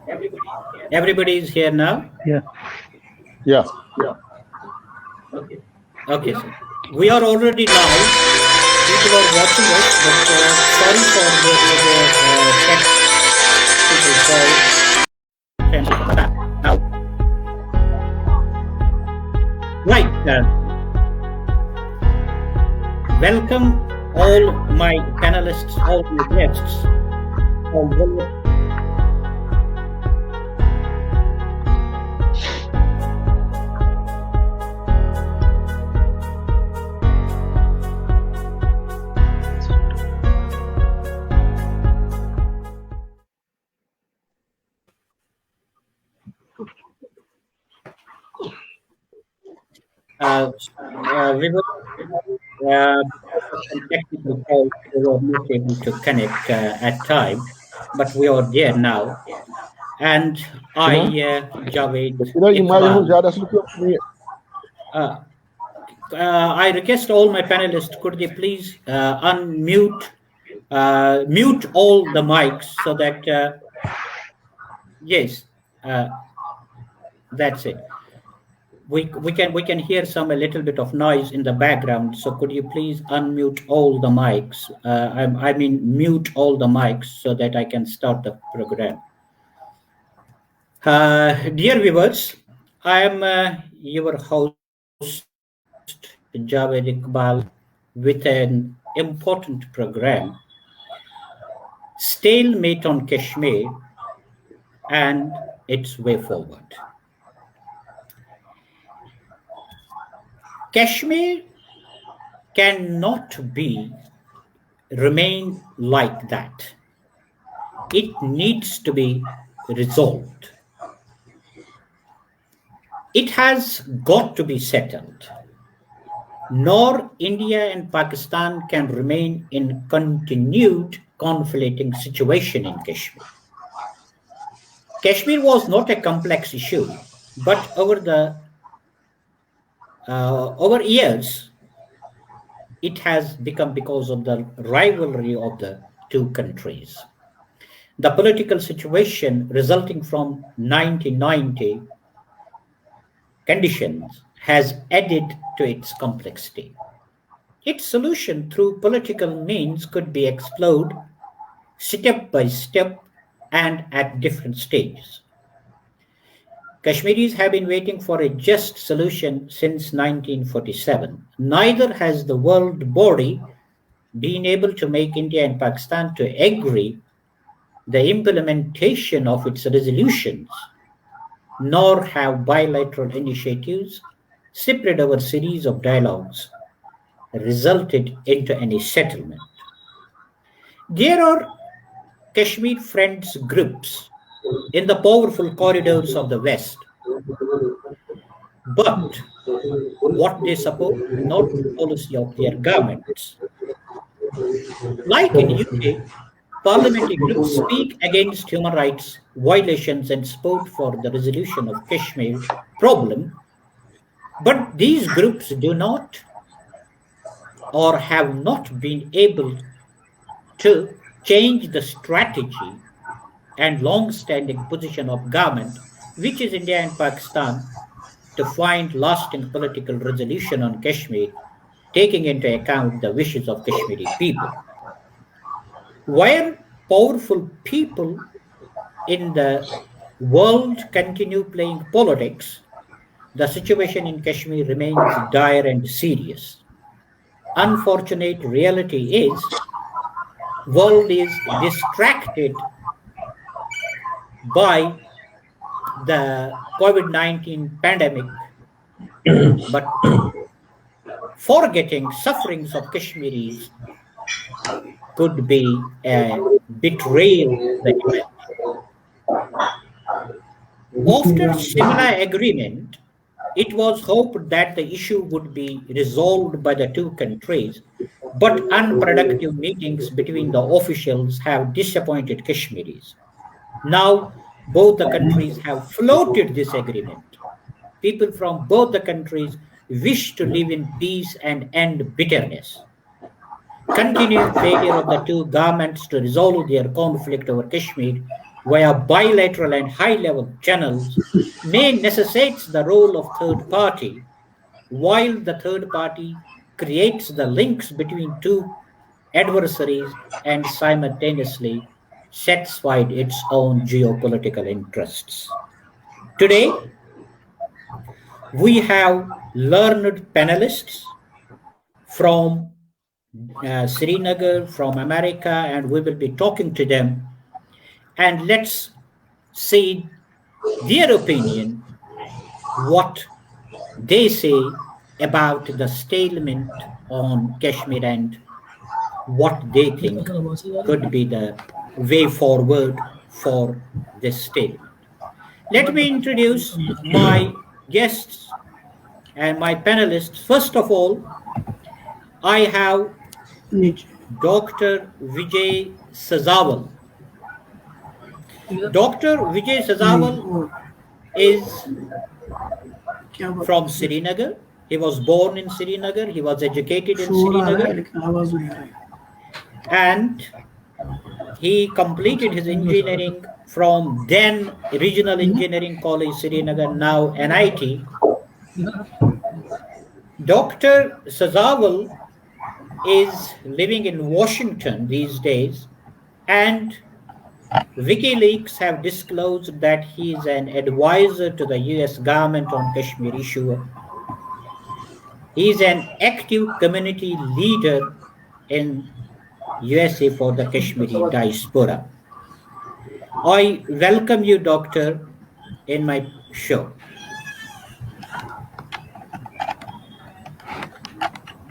Everybody is here now? Yeah. Yeah. Okay, sir. We are already live. People are watching us, but sorry for there was a technical call. Now, right. Welcome all my panelists, all my guests. We were some technical calls, we were not able to connect at time, but we are there now. And I, Javed Iqbal, I request all my panelists, could they please unmute, mute all the mics so that, yes, that's it. We can hear a little bit of noise in the background. So could you please unmute all the mics? I mean mute all the mics so that I can start the program. Dear viewers, I am your host Javed Iqbal with an important program, Stalemate on Kashmir and its way forward. Kashmir cannot remain like that. It needs to be resolved. It has got to be settled. Nor India and Pakistan can remain in continued conflicting situation in Kashmir. Kashmir was not a complex issue, but over years, it has become because of the rivalry of the two countries. The political situation resulting from 1990 conditions has added to its complexity. Its solution through political means could be explored step by step and at different stages. Kashmiris have been waiting for a just solution since 1947. Neither has the world body been able to make India and Pakistan to agree the implementation of its resolutions, nor have bilateral initiatives spread over series of dialogues resulted into any settlement. There are Kashmir Friends groups in the powerful corridors of the West, but what they support is not the policy of their governments. Like in UK, parliamentary groups speak against human rights violations and support for the resolution of Kashmir problem, but these groups do not or have not been able to change the strategy and long-standing position of government, which is India and Pakistan, to find lasting political resolution on Kashmir, taking into account the wishes of Kashmiri people. While powerful people in the world continue playing politics, the situation in Kashmir remains dire and serious. Unfortunate reality is, world is distracted by the COVID-19 pandemic, but forgetting sufferings of Kashmiris could be a betrayal of the event. After similar agreement, it was hoped that the issue would be resolved by the two countries, but unproductive meetings between the officials have disappointed Kashmiris. Now, both the countries have floated this agreement. People from both the countries wish to live in peace and end bitterness. Continuing failure of the two governments to resolve their conflict over Kashmir via bilateral and high-level channels may necessitate the role of third party, while the third party creates the links between two adversaries and simultaneously satisfied its own geopolitical interests. Today, we have learned panelists from Srinagar, from America, and we will be talking to them. And let's see their opinion, what they say about the stalemate on Kashmir and what they think could be the way forward for this statement. Let me introduce my guests and my panelists. First of all, I have Dr. Vijay Sazawal. Dr. Vijay Sazawal is from Srinagar. He was born in Srinagar. He was educated in Srinagar. And he completed his engineering from then Regional Engineering College, Srinagar, now NIT. Dr. Sazawal is living in Washington these days, and WikiLeaks have disclosed that he is an advisor to the US government on Kashmir issue. He is an active community leader in USA for the Kashmiri diaspora. I welcome you, Doctor, in my show.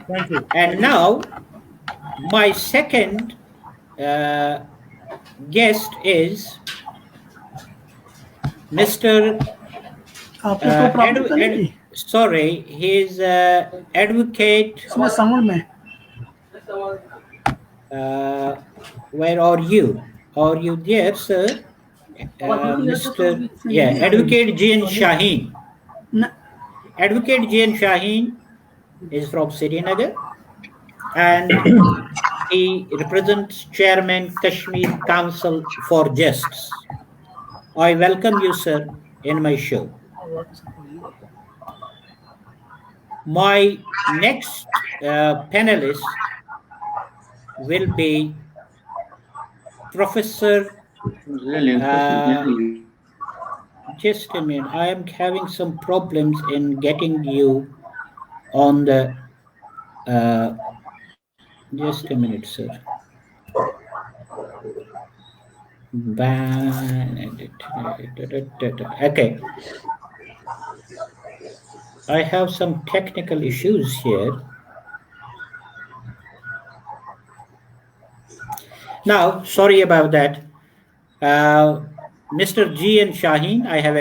Thank you. And now, my second guest is Mr. Sorry, he's advocate. Where are you? Are you there, sir? Mr. Advocate G.N. Shaheen. Advocate G.N. Shaheen is from Srinagar, and he represents Chairman Kashmir Council for Justice. I welcome you, sir, in my show. My next panelist will be Professor. Just a minute, I am having some problems in getting you on the. Just a minute, sir. Okay. I have some technical issues here. Now, sorry about that. Mr. G.N. Shaheen, I have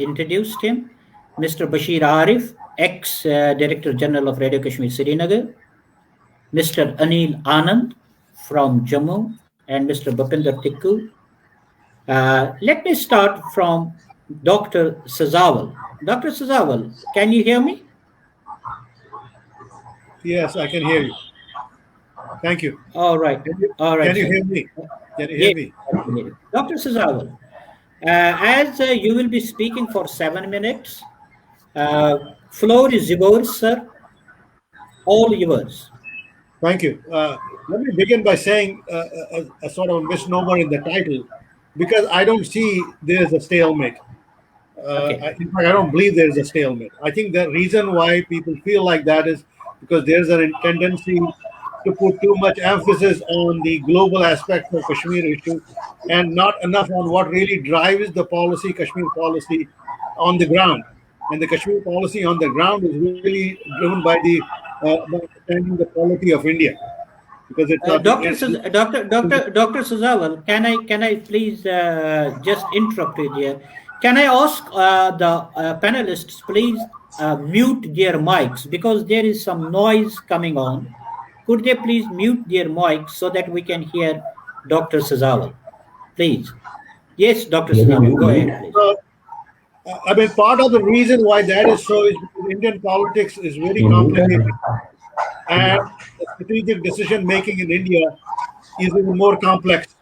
introduced him. Mr. Bashir Arif, ex-Director General of Radio Kashmir, Srinagar. Mr. Anil Anand from Jammu, and Mr. Bhupinder Tikku. Let me start from Dr. Sazawal. Dr. Sazawal, can you hear me? Yes, I can hear you. Thank you. All right. All right. Can you hear me? Can you hear me? Dr. Sazawal, as you will be speaking for 7 minutes, floor is yours, sir. All yours. Thank you. Let me begin by saying a sort of a misnomer in the title, because I don't see there's a stalemate. In fact, I don't believe there's a stalemate. I think the reason why people feel like that is because there's a tendency to put too much emphasis on the global aspect of Kashmir issue and not enough on what really drives the policy, Kashmir policy, on the ground. And the Kashmir policy on the ground is really driven by the understanding the quality of India. Because it's Dr. Sazawal, can I please just interrupt you here? Can I ask the panelists please mute their mics, because there is some noise coming on. Could they please mute their mics so that we can hear Dr. Sazawal? Please. Yes, Dr. Sazawal, go ahead, please. I mean, part of the reason why that is so is because Indian politics is very complicated, and the strategic decision making in India is even more complex.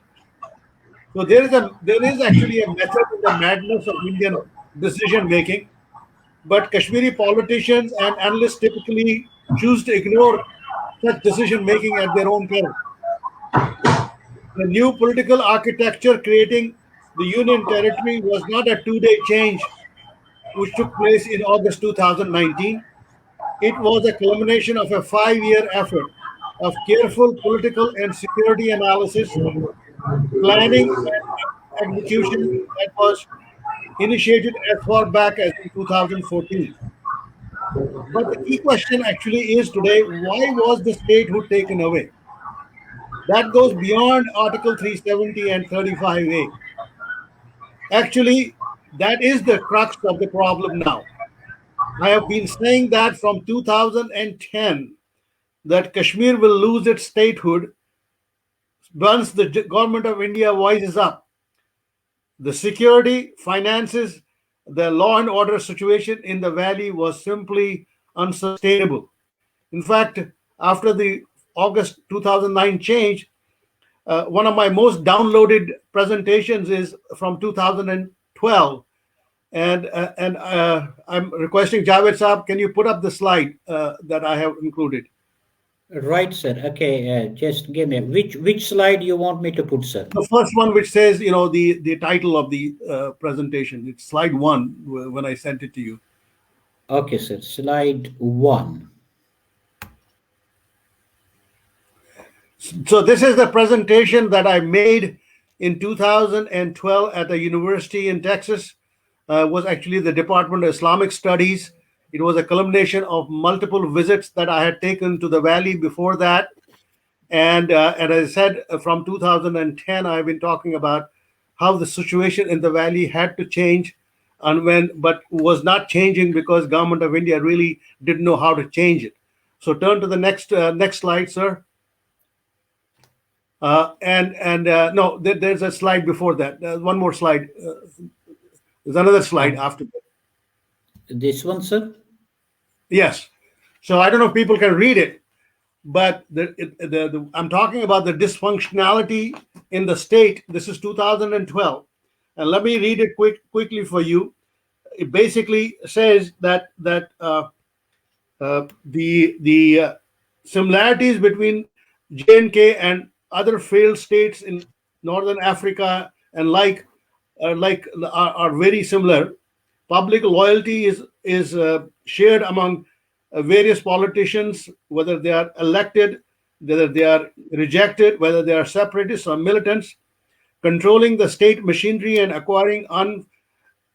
So there is actually a method in the madness of Indian decision making, but Kashmiri politicians and analysts typically choose to ignore such decision making at their own peril. The new political architecture creating the Union Territory was not a 2 day change which took place in August 2019. It was a culmination of a 5 year effort of careful political and security analysis, planning, and execution that was initiated as far back as in 2014. But the key question actually is today, why was the statehood taken away? That goes beyond Article 370 and 35A. Actually, that is the crux of the problem now. I have been saying that from 2010 that Kashmir will lose its statehood once the government of India wises up. The security, finances, the law and order situation in the valley was simply unsustainable. In fact, after the August 2009 change, one of my most downloaded presentations is from 2012. And I'm requesting Javed Saab, can you put up the slide that I have included? Right, sir. Okay, just give me which slide you want me to put, sir? The first one, which says, the title of the presentation. It's slide one when I sent it to you. Okay, sir. Slide one. So this is the presentation that I made in 2012 at a university in Texas. Was actually the Department of Islamic Studies. It was a culmination of multiple visits that I had taken to the valley before that. And as I said, from 2010, I've been talking about how the situation in the valley had to change, but was not changing because government of India really didn't know how to change it. So turn to the next slide, sir. No, there's a slide before that. One more slide. There's another slide after that. This one, sir? Yes. So I don't know if people can read it, but I'm talking about the dysfunctionality in the state. This is 2012, and let me read it quickly for you. It basically says that the similarities between J&K and other failed states in northern Africa and are very similar. Public loyalty is shared among various politicians, whether they are elected, whether they are rejected, whether they are separatists or militants. Controlling the state machinery and acquiring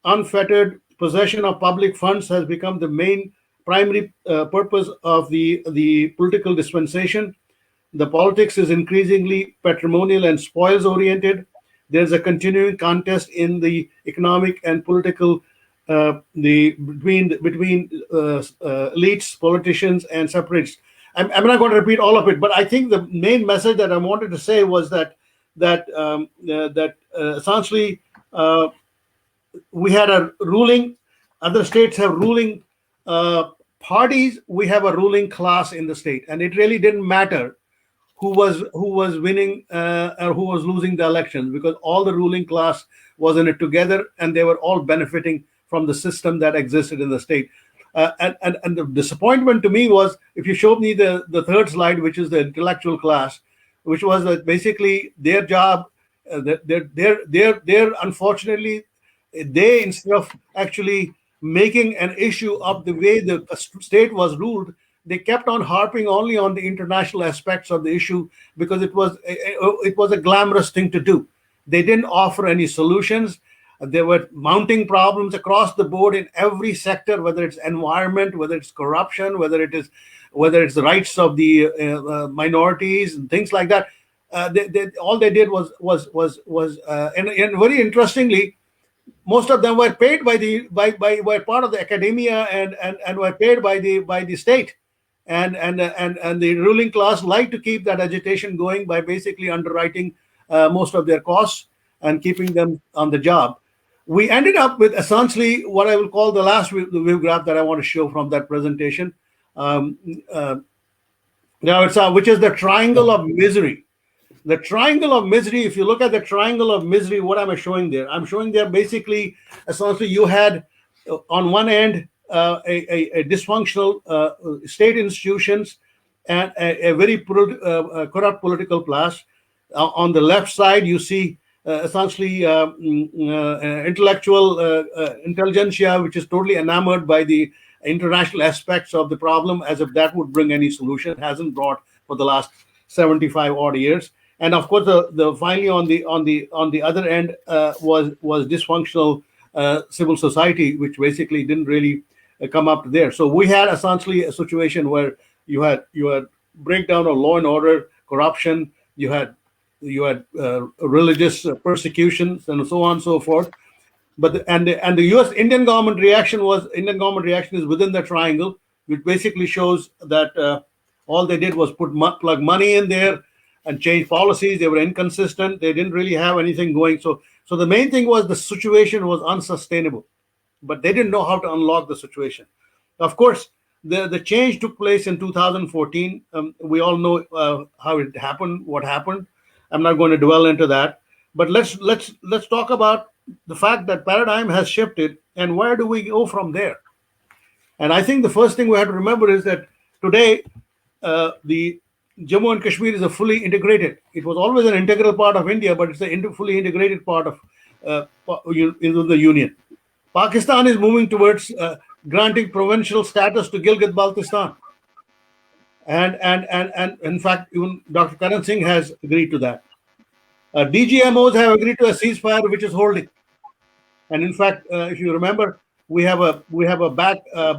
unfettered possession of public funds has become the main primary purpose of the political dispensation. The politics is increasingly patrimonial and spoils oriented. There's a continuing contest in the economic and political between elites, politicians, and separatists. I'm not going to repeat all of it, but I think the main message that I wanted to say was that essentially we had a ruling. Other states have ruling parties. We have a ruling class in the state, and it really didn't matter who was winning or who was losing the elections, because all the ruling class was in it together, and they were all benefiting from the system that existed in the state. And the disappointment to me was, if you showed me the third slide, which is the intellectual class, which was basically their job, their unfortunately, they, instead of actually making an issue of the way the state was ruled, they kept on harping only on the international aspects of the issue, because it was a glamorous thing to do. They didn't offer any solutions. There were mounting problems across the board in every sector, whether it's environment, whether it's corruption, whether it's the rights of the minorities and things like that. All they did was and very interestingly, most of them were paid were part of the academia and were paid by the state, and the ruling class liked to keep that agitation going by basically underwriting most of their costs and keeping them on the job. We ended up with essentially what I will call the last wave graph that I want to show from that presentation. Now which is the triangle of misery. The triangle of misery, if you look at the triangle of misery, what am I showing there? I'm showing there basically, essentially, you had on one end a dysfunctional state institutions and a very corrupt political class. On the left side, you see essentially intellectual intelligentsia, which is totally enamored by the international aspects of the problem, as if that would bring any solution. It hasn't brought for the last 75 odd years. And of course, the finally on the other end was dysfunctional civil society, which basically didn't really come up there. So we had essentially a situation where you had breakdown of law and order, corruption. You had religious persecutions and so on and so forth. But the U.S. Indian government reaction is within the triangle, which basically shows that all they did was plug money in there and change policies. They were inconsistent. They didn't really have anything going. So the main thing was the situation was unsustainable, but they didn't know how to unlock the situation. Of course, the change took place in 2014. We all know how it happened, what happened. I'm not going to dwell into that, but let's talk about the fact that paradigm has shifted, and where do we go from there? And I think the first thing we have to remember is that today the Jammu and Kashmir is a fully integrated. It was always an integral part of India, but it's a fully integrated part of the union. Pakistan is moving towards granting provincial status to Gilgit-Baltistan. And in fact, even Dr. Karan Singh has agreed to that. DGMOs have agreed to a ceasefire, which is holding. And in fact, if you remember, we have a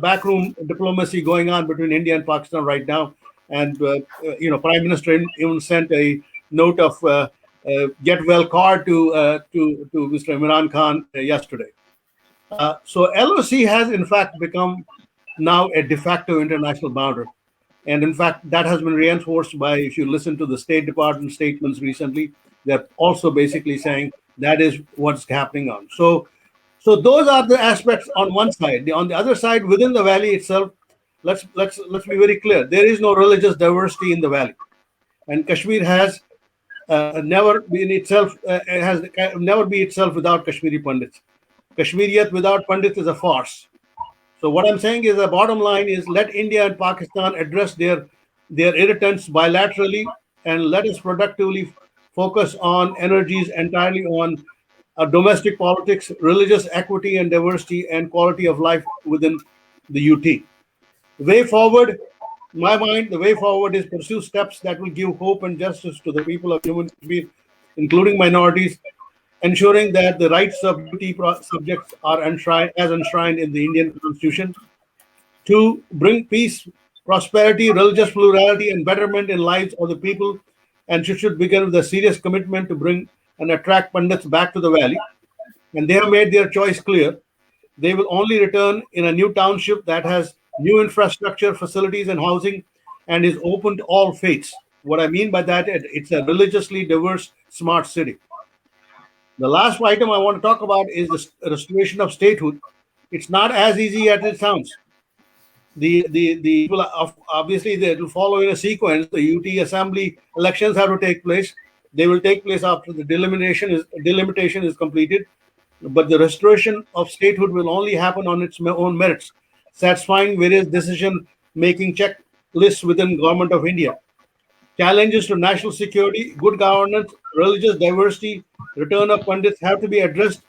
backroom diplomacy going on between India and Pakistan right now. And Prime Minister even sent a note of get well card to Mr. Imran Khan yesterday. So LOC has in fact become now a de facto international boundary. And in fact, that has been reinforced by, if you listen to the State Department statements recently, they're also basically saying that is what's happening on. So those are the aspects on one side. On the other side, within the valley itself, let's be very clear. There is no religious diversity in the valley, and Kashmir has never been itself has never be itself without Kashmiri Pandits. Kashmiriyat without Pandits is a farce. So what I'm saying is the bottom line is let India and Pakistan address their irritants bilaterally, and let us productively focus on energies entirely on domestic politics, religious equity and diversity, and quality of life within the UT. Way forward, in my mind, the way forward is pursue steps that will give hope and justice to the people of Jammu and Kashmir, including minorities, ensuring that the rights of UT subjects are enshrined in the Indian Constitution. To bring peace, prosperity, religious plurality, and betterment in lives of the people, and should begin with a serious commitment to bring and attract Pandits back to the valley. And they have made their choice clear. They will only return in a new township that has new infrastructure, facilities, and housing, and is open to all faiths. What I mean by that, it's a religiously diverse, smart city. The last item I want to talk about is the restoration of statehood. It's not as easy as it sounds. The obviously they will follow in a sequence. The UT assembly elections have to take place. They will take place after the delimitation is completed. But the restoration of statehood will only happen on its own merits, satisfying various decision-making checklists within Government of India. Challenges to national security, good governance, religious diversity, return of Pandits have to be addressed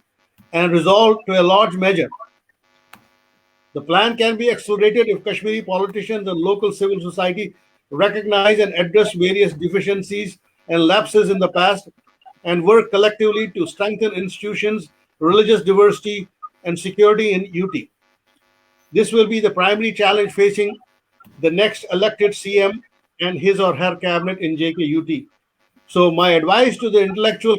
and resolved to a large measure. The plan can be accelerated if Kashmiri politicians and local civil society recognize and address various deficiencies and lapses in the past, and work collectively to strengthen institutions, religious diversity, and security in UT. This will be the primary challenge facing the next elected CM and his or her cabinet in JKUT. So my advice to the intellectual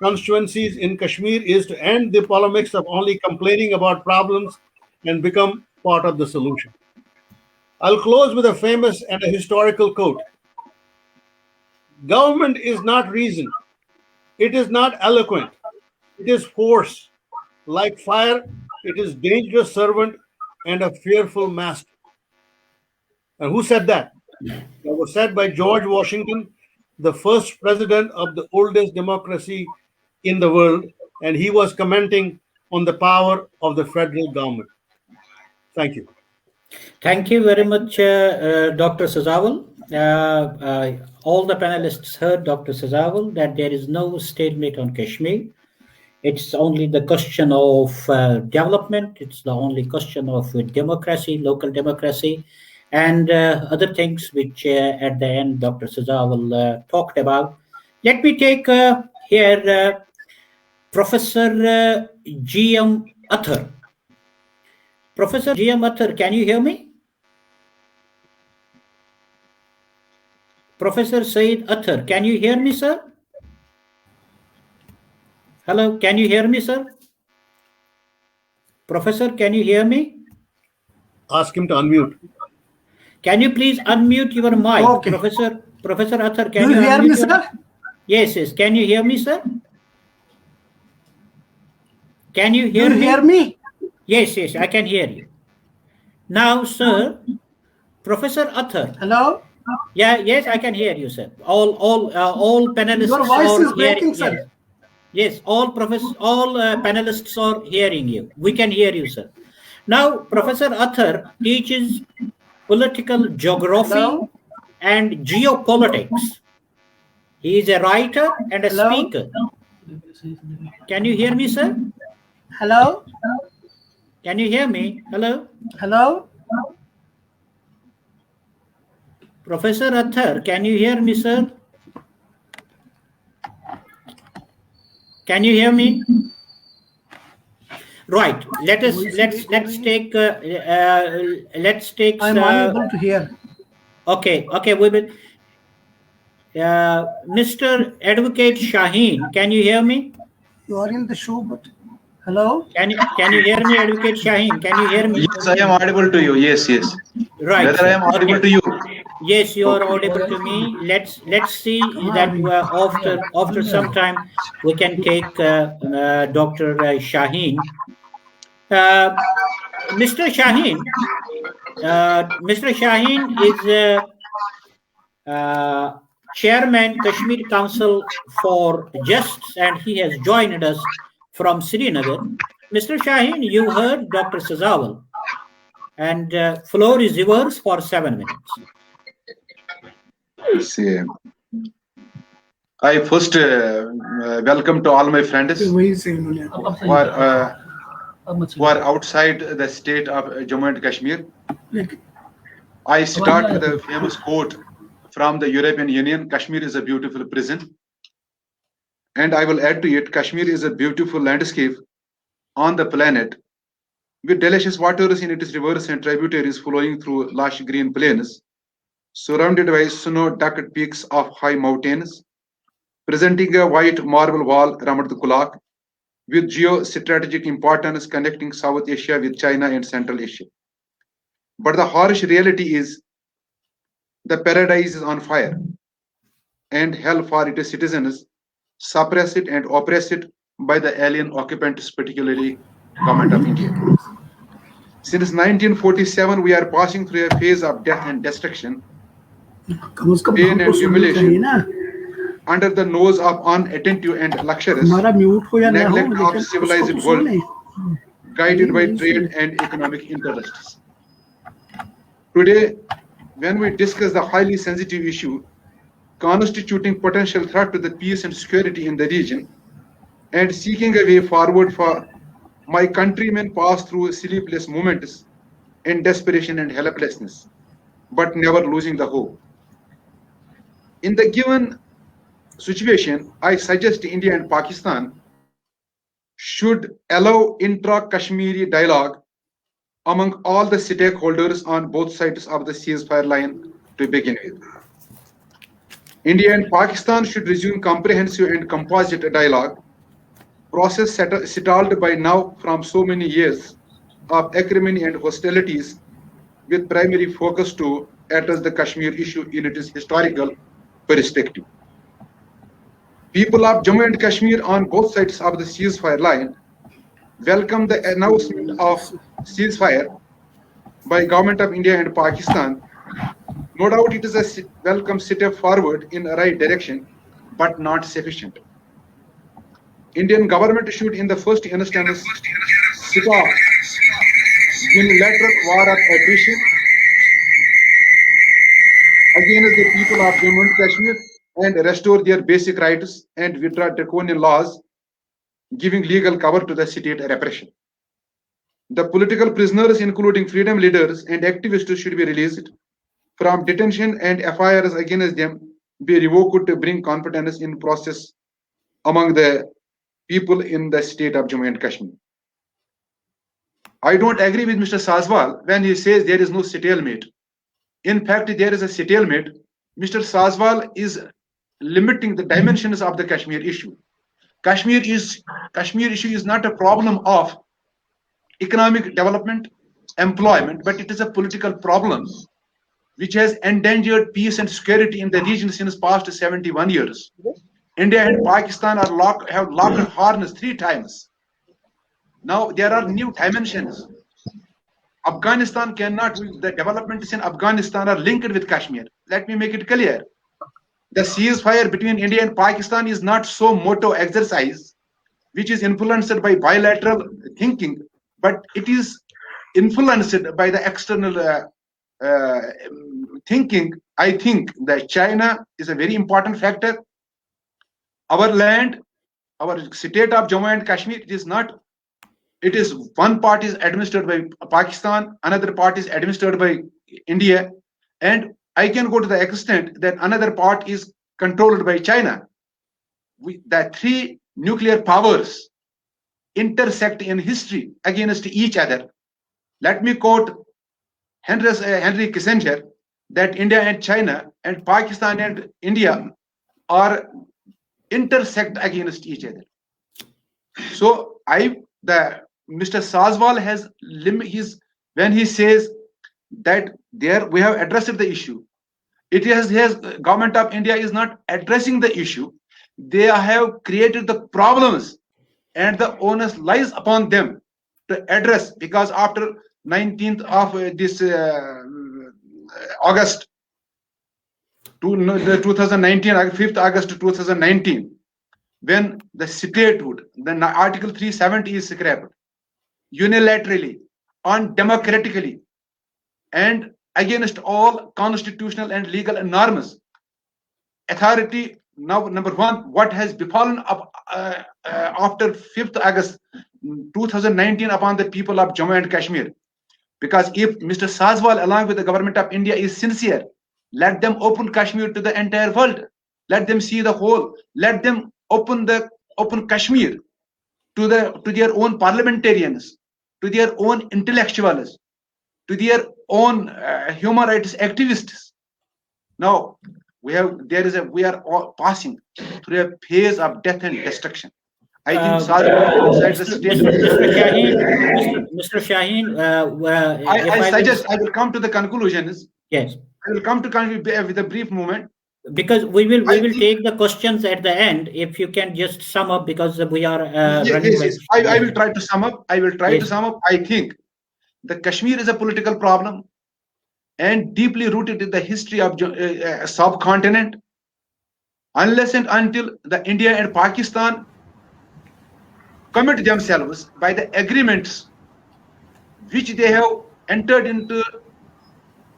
constituencies in Kashmir is to end the polemics of only complaining about problems and become part of the solution. I'll close with a famous and a historical quote. Government is not reason. It is not eloquent. It is force. Like fire, it is dangerous servant and a fearful master. And who said that? That was said by George Washington, the first president of the oldest democracy in the world, and he was commenting on the power of the federal government. Thank you. Thank you very much, Dr. Sazawal. All the panelists heard Dr. Sazawal that there is no stalemate on Kashmir. It's only the question of development. It's the only question of democracy, local democracy, and other things which at the end Dr. Sazawal talked about. Let me take here Professor G.M. Athar. Professor G.M. Athar, can you hear me? Professor Saeed Athar, can you hear me, sir? Hello, can you hear me, sir? Professor, can you hear me? Ask him to unmute. Can you please unmute your mic? Okay. Professor Athar, can you hear me, sir? Yes, yes. Can you hear me, sir? Can you hear me? Do you hear me? Yes, yes, I can hear you. Now, sir, Professor Athar. Hello? Yeah, yes, I can hear you, sir. All panelists. Your voice is breaking, sir. Yes. Yes, all panelists are hearing you. We can hear you, sir. Now, Professor Athar teaches political geography and geopolitics. He is a writer and a speaker. Can you hear me, sir? Hello? Can you hear me? Hello? Hello? Professor Athar, can you hear me, sir? Can you hear me? Right. Let's take. I'm unable to hear. Okay. Okay. We will. Mr. Advocate Shaheen, can you hear me? You are in the show, but hello. Can you hear me, Advocate Shaheen? Can you hear me? Yes, I am audible to you. Yes, yes. Right. Whether I am audible to you? Yes, you are audible to me. Let's see that after some time we can take Dr. Shaheen. Mr. Shaheen. Mr. Shaheen is Chairman Kashmir Council for Justice, and he has joined us from Srinagar. Mr. Shaheen, you heard Dr. Sazawal, and floor is yours for 7 minutes. See, I first welcome to all my friends who are outside the state of Jammu and Kashmir. I start with a famous quote from the European Union: Kashmir is a beautiful prison. And I will add to it, Kashmir is a beautiful landscape on the planet with delicious waters in its rivers and tributaries flowing through lush green plains, surrounded by snow-decked peaks of high mountains, presenting a white marble wall around the Kulak, with geostrategic importance connecting South Asia with China and Central Asia. But the harsh reality is the paradise is on fire, and hell for its citizens, suppressed and oppressed by the alien occupants, particularly Government of India. Since 1947, we are passing through a phase of death and destruction, pain and humiliation, under the nose of unattentive and luxurious neglect of civilized world, guided by trade and economic interests. Today, when we discuss the highly sensitive issue constituting potential threat to the peace and security in the region, and seeking a way forward for my countrymen pass through sleepless moments in desperation and helplessness, but never losing the hope. In the given situation, I suggest India and Pakistan should allow intra-Kashmiri dialogue among all the stakeholders on both sides of the ceasefire line to begin with. India and Pakistan should resume comprehensive and composite dialogue, process stalled by now from so many years of acrimony and hostilities, with primary focus to address the Kashmir issue in its historical perspective. People of Jammu and Kashmir on both sides of the ceasefire line welcome the announcement of ceasefire by Government of India and Pakistan, No doubt it is a welcome step forward in the right direction, but not sufficient. Indian government should in the first instance stop unilateral war of attrition against the people of Jammu and Kashmir and restore their basic rights and withdraw draconian laws giving legal cover to the state repression. The political prisoners, including freedom leaders and activists, should be released from detention and FIRs against them be revoked to bring confidence in process among the people in the state of Jammu and Kashmir. I don't agree with Mr. Saswal when he says there is no stalemate. In fact, there is a stalemate. Mr. Saswal is limiting the dimensions of the Kashmir issue. Kashmir issue is not a problem of economic development, employment, but it is a political problem which has endangered peace and security in the region since past 71 years. India and Pakistan have locked horns 3 times. Now there are new dimensions. Afghanistan cannot, the developments in Afghanistan are linked with Kashmir. Let me make it clear. The ceasefire between India and Pakistan is not so moto exercise, which is influenced by bilateral thinking, but it is influenced by the external thinking. I think that China is a very important factor. Our land, our state of Jammu and Kashmir, it is one part is administered by Pakistan, another part is administered by India, and I can go to the extent that another part is controlled by China. The 3 nuclear powers intersect in history against each other. Let me quote Henry Kissinger that India and China and Pakistan and India are intersect against each other. So Mr. Saswal has when he says that we have addressed the issue. It is his government of India is not addressing the issue. They have created the problems and the onus lies upon them to address, because after 19th of this August 2019, 5th August 2019, when the statehood, then Article 370 is scrapped unilaterally, undemocratically, and against all constitutional and legal norms. Authority, now number one, what has befallen after 5th August 2019 upon the people of Jammu and Kashmir. Because if Mr. Saswal along with the government of India is sincere, let them open Kashmir to the entire world. Let them see the whole. Let them open Kashmir to their own parliamentarians, to their own intellectuals, to their own human rights activists. Now we are all passing through a phase of death and destruction. I think Mr. Shaheen, I suggest I will come to the conclusions. Yes, I will come to with a brief moment. Because we will take the questions at the end. If you can just sum up, because we are running. Yes. I will try to sum up. I think the Kashmir is a political problem and deeply rooted in the history of subcontinent. Unless and until the India and Pakistan commit themselves by the agreements which they have entered into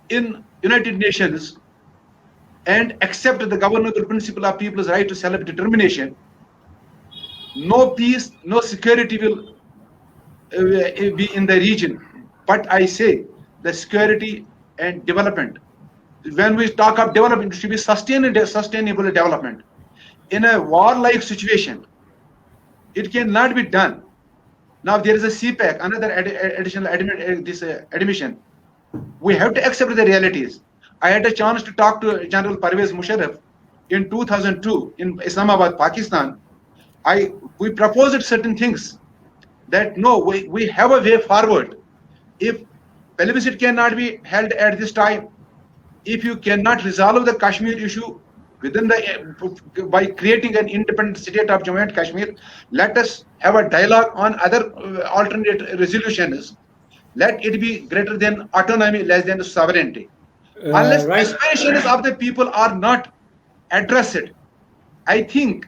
in United Nations and accept the governable principle of people's right to self-determination, no peace, no security will be in the region. But I say the security and development, when we talk of development, it should be sustainable development. In a war-like situation, it cannot be done. Now there is a CPAC, another additional admission. We have to accept the realities. I had a chance to talk to General Parvez Musharraf in 2002 in Islamabad, Pakistan. We proposed certain things that no, we have a way forward. If plebiscite cannot be held at this time, if you cannot resolve the Kashmir issue within by creating an independent state of Jammu and Kashmir, let us have a dialogue on other alternate resolutions. Let it be greater than autonomy, less than sovereignty. Unless Right. aspirations of the people are not addressed, I think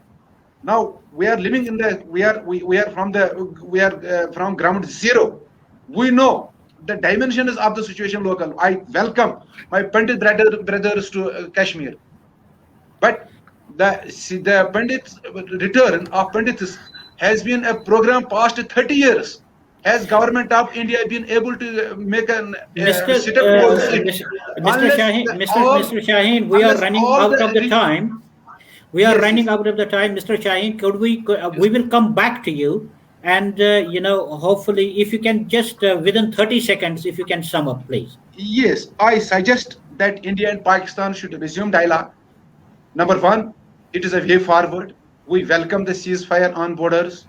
now we are living in the we are from the we are from ground zero. We know the dimensions of the situation local. I welcome my Pandit brothers to Kashmir, but the Pandit's return of Pandits has been a program past 30 years. Has government of India been able to make an Mr. sit up policy? Mr. Unless Shaheen, the, all Mr. Shaheen, we are running all out the of the time. We are yes, running yes, out of the time, Mr. Shaheen. We yes, will come back to you, and hopefully, if you can just within 30 seconds, if you can sum up, please. yes. I suggest that India and Pakistan should resume dialogue. Number one, it is a way forward. We welcome the ceasefire on borders.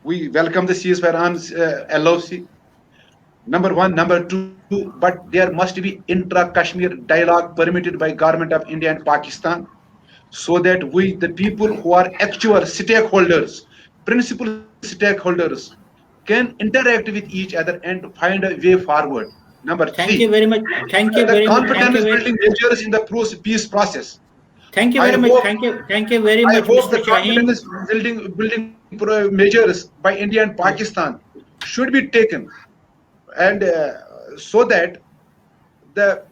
We welcome the ceasefire on LOC. Number one, number two, but there must be intra-Kashmir dialogue permitted by government of India and Pakistan, so that we, the people who are actual stakeholders, principal stakeholders, can interact with each other and find a way forward. Number Thank you three, very much. Thank you the very much. Thank you confidence very. building measures in the peace process. Thank you I very much. hope Thank you. Thank you very I much, hope Mr. the Shaheen. confidence building measures by India and Pakistan should be taken, and so that the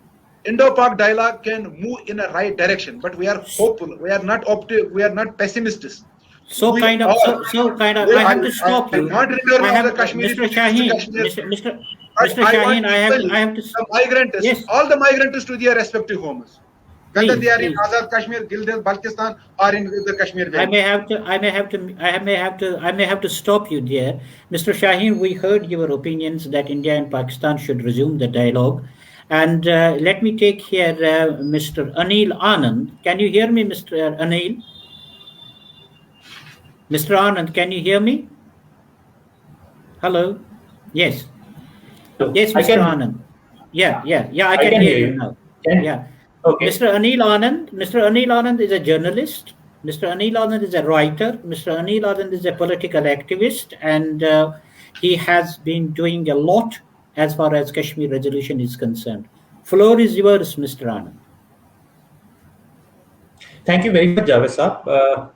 Indo-Pak dialogue can move in a right direction. But we are hopeful. We are not we are not pessimists. So We kind of, are. so kind of. I have to stop I you. want return I of have the Kashmiri Mr. peoples to Shaheen, Kashmir, but Mr. I want Shaheen. equally I have to. the migrants, Yes, all the migrants, to their respective homes, whether please, they are in please. Azad Kashmir, Gilgit, Baltistan, or in the Kashmir I Valley. may have to. I may have to stop you there, Mr. Shaheen. We heard your opinions that India and Pakistan should resume the dialogue, and let me take here Mr. Anil Anand. Can you hear me, Mr. Anil? Mr. Anand, can you hear me? Hello. Yes. So Yes, I Mr. can Anand. Yeah, I I can can hear hear you you. now. Can Yeah. okay. Mr. Anil Anand is a journalist. Mr. Anil Anand is a writer. Mr. Anil Anand is a political activist, and he has been doing a lot as far as Kashmir resolution is concerned. Floor is yours, Mr. Anand. Thank you very much, Javed Saab.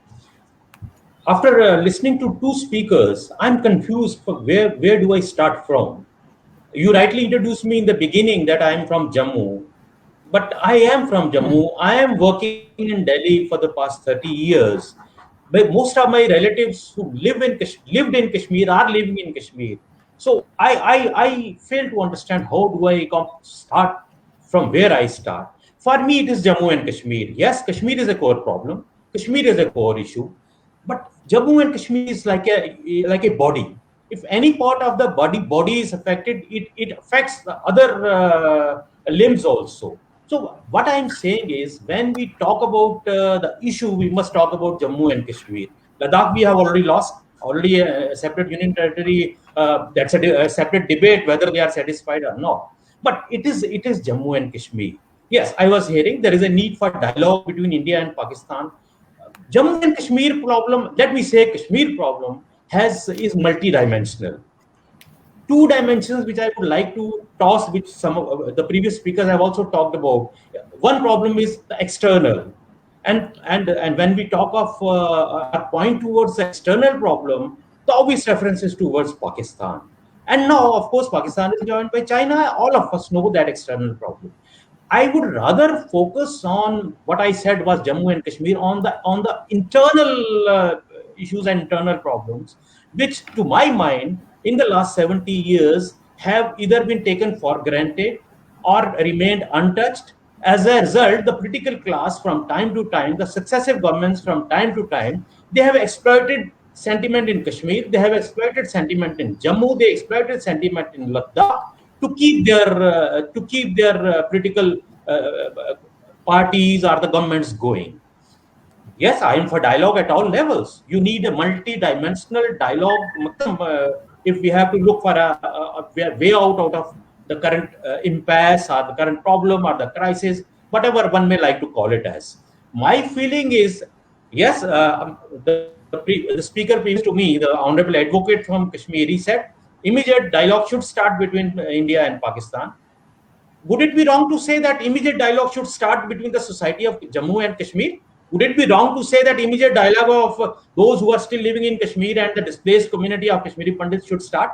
After listening to two speakers, I'm confused for where do I start from? You rightly introduced me in the beginning that I'm from Jammu, but I am from Jammu. I am working in Delhi for the past 30 years. But most of my relatives who lived in Kashmir are living in Kashmir. So I fail to understand how do I start from where I start. For me, it is Jammu and Kashmir. Yes, Kashmir is a core problem. Kashmir is a core issue. But Jammu and Kashmir is like a body. If any part of the body is affected, it affects the other limbs also. So what I'm saying is, when we talk about the issue, we must talk about Jammu and Kashmir. Ladakh we have already lost, already a separate union territory. That's a separate debate whether they are satisfied or not. But it is Jammu and Kashmir. Yes, I was hearing there is a need for dialogue between India and Pakistan. Jammu and Kashmir problem, let me say Kashmir problem is multidimensional. Two dimensions which I would like to toss, which some of the previous speakers have also talked about. One problem is the external, and when we talk of a point towards the external problem, the obvious reference is towards Pakistan. And now, of course, Pakistan is joined by China. All of us know that external problem. I would rather focus on what I said was Jammu and Kashmir on the internal issues and internal problems, which, to my mind, in the last 70 years have either been taken for granted or remained untouched. As a result, the political class from time to time, the successive governments from time to time, they have exploited sentiment in Kashmir, they have exploited sentiment in Jammu, they exploited sentiment in Ladakh to keep their political parties or the governments going. Yes, I am for dialogue at all levels. You need a multi-dimensional dialogue. If we have to look for a way out of the current impasse or the current problem or the crisis, whatever one may like to call it as. My feeling is, yes, the speaker previous to me, the honorable advocate from Kashmir, he said immediate dialogue should start between India and Pakistan. Would it be wrong to say that immediate dialogue should start between the society of Jammu and Kashmir? Would it be wrong to say that immediate dialogue of those who are still living in Kashmir and the displaced community of Kashmiri Pandits should start?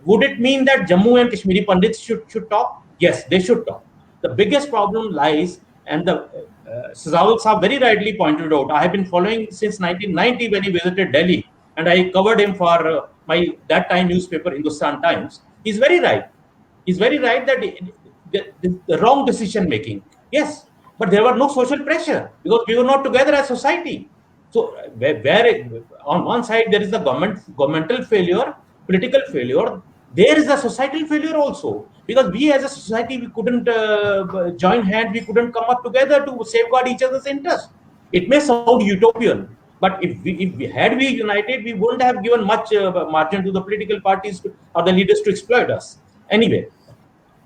Would it mean that Jammu and Kashmiri Pandits should talk? Yes, they should talk. The biggest problem lies, and the Sazawal Saab very rightly pointed out, I have been following since 1990 when he visited Delhi, and I covered him for my that time newspaper Hindustan Times. He's very right. He's very right that the wrong decision making. Yes, but there was no social pressure because we were not together as society. So where on one side there is the governmental failure, political failure, there is a societal failure also, because we as a society we couldn't join hands, we couldn't come up together to safeguard each other's interests. It may sound utopian, but if we had we united, we wouldn't have given much margin to the political parties or the leaders to exploit us. Anyway,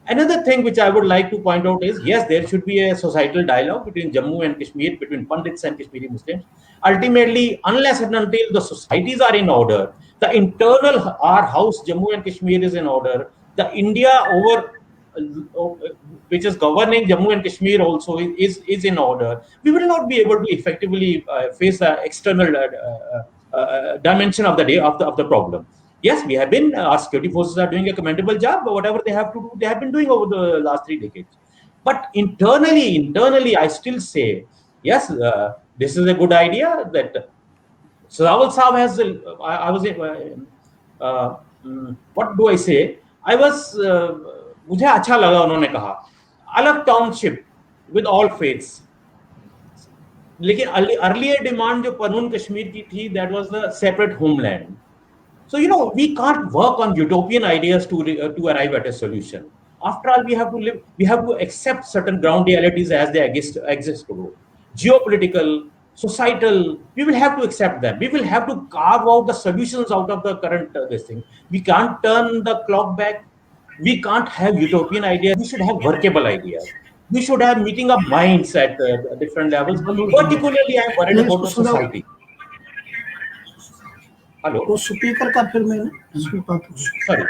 another thing which I would like to point out is, yes, there should be a societal dialogue between Jammu and Kashmir, between Pandits and Kashmiri Muslims. Ultimately, unless and until the societies are in order, the internal, our house, Jammu and Kashmir is in order, the India over which is governing Jammu and Kashmir also is in order, we will not be able to effectively face the external dimension of the day of the problem. Yes, we have been, our security forces are doing a commendable job, but whatever they have to do, they have been doing over the last 3 decades. But internally, I still say, yes, this is a good idea that Sazawal Saab has, I was, what do I say? I was, मुझे अच्छा लगा उन्होंने कहा, अलग township with all faiths. लेकिन earlier demand जो पनून कश्मीर की थी, that was the separate homeland. So, we can't work on utopian ideas to arrive at a solution. After all, we have to accept certain ground realities as they exist today. Geopolitical, societal, we will have to accept them. We will have to carve out the solutions out of the current this thing. We can't turn the clock back. We can't have utopian ideas. We should have workable ideas. We should have meeting of minds at different levels. Particularly, I'm worried about the society. Hello. वो speaker का फिर मैंने Sorry.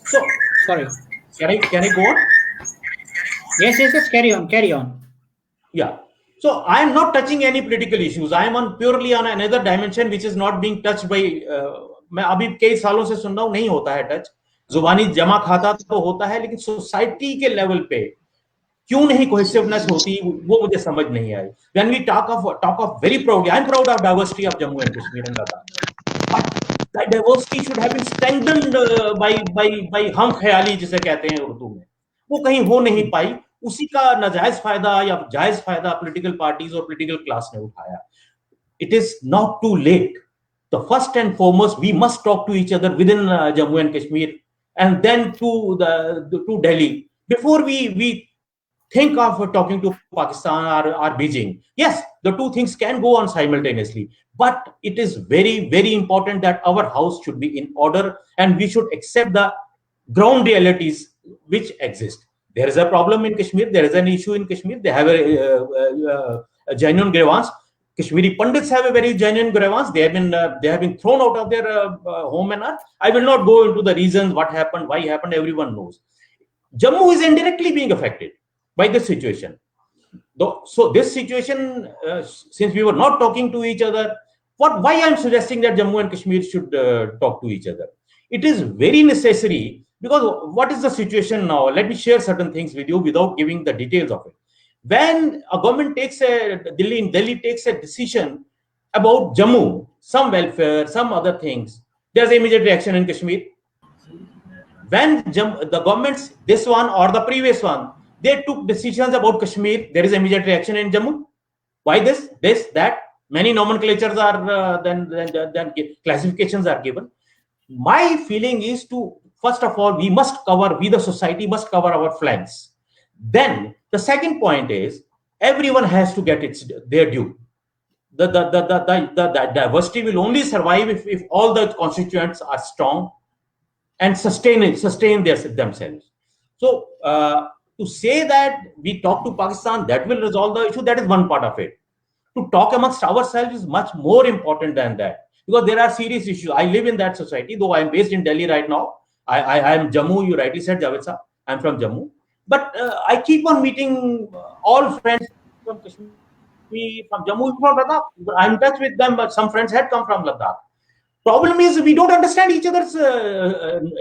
So Sorry. Can I go on? Yes. Carry on. Yeah. So I am not touching any political issues. I am purely on another dimension which is not being touched by. मैं अभी कई सालों से सुन रहा हूँ, नहीं होता है टच. जुबानी जमा खाता तो होता है, लेकिन सोसाइटी के लेवल पे क्यों नहीं cohesiveness होती, वो मुझे समझ नहीं आई. When we talk of very proudly, I am proud of diversity of Jammu and Kashmir and Ladakh. But that diversity should have been strengthened by हम ख्याली जिसे कहते हैं उर्दू में, वो कहीं हो नहीं पाई. उसी का नाजायज फायदा या जायज फायदा पॉलिटिकल पार्टीज और पॉलिटिकल क्लास ने उठाया. It is not too late. The first and foremost, we must talk to each other within Jammu and Kashmir, and then to Delhi before we think of talking to Pakistan or Beijing. Yes, the two things can go on simultaneously, but it is very, very important that our house should be in order and we should accept the ground realities which exist. There is a problem in Kashmir. There is an issue in Kashmir. They have a genuine grievance. Kashmiri Pandits have a very genuine grievance. They have been thrown out of their home and earth. I will not go into the reasons, what happened, why happened. Everyone knows. Jammu is indirectly being affected by this situation. So this situation, since we were not talking to each other, why I am suggesting that Jammu and Kashmir should talk to each other? It is very necessary, because what is the situation now? Let me share certain things with you without giving the details of it. When a government Delhi takes a decision about Jammu, some welfare, some other things, there's immediate reaction in Kashmir. When the governments, this one or the previous one, they took decisions about Kashmir, there is immediate reaction in Jammu. Why this, that? Many nomenclatures are then classifications are given. My feeling is to, first of all, we the society must cover our flanks. Then the second point is, everyone has to get their due. The diversity will only survive if all the constituents are strong and sustain themselves. So to say that we talk to Pakistan, that will resolve the issue, that is one part of it. To talk amongst ourselves is much more important than that, because there are serious issues. I live in that society, though I am based in Delhi right now. I am Jammu, you rightly said, Javed sir. I am from Jammu. But I keep on meeting all friends from Kashmir, from Jammu, from Ladakh. I'm in touch with them, but some friends had come from Ladakh. Problem is we don't understand each other's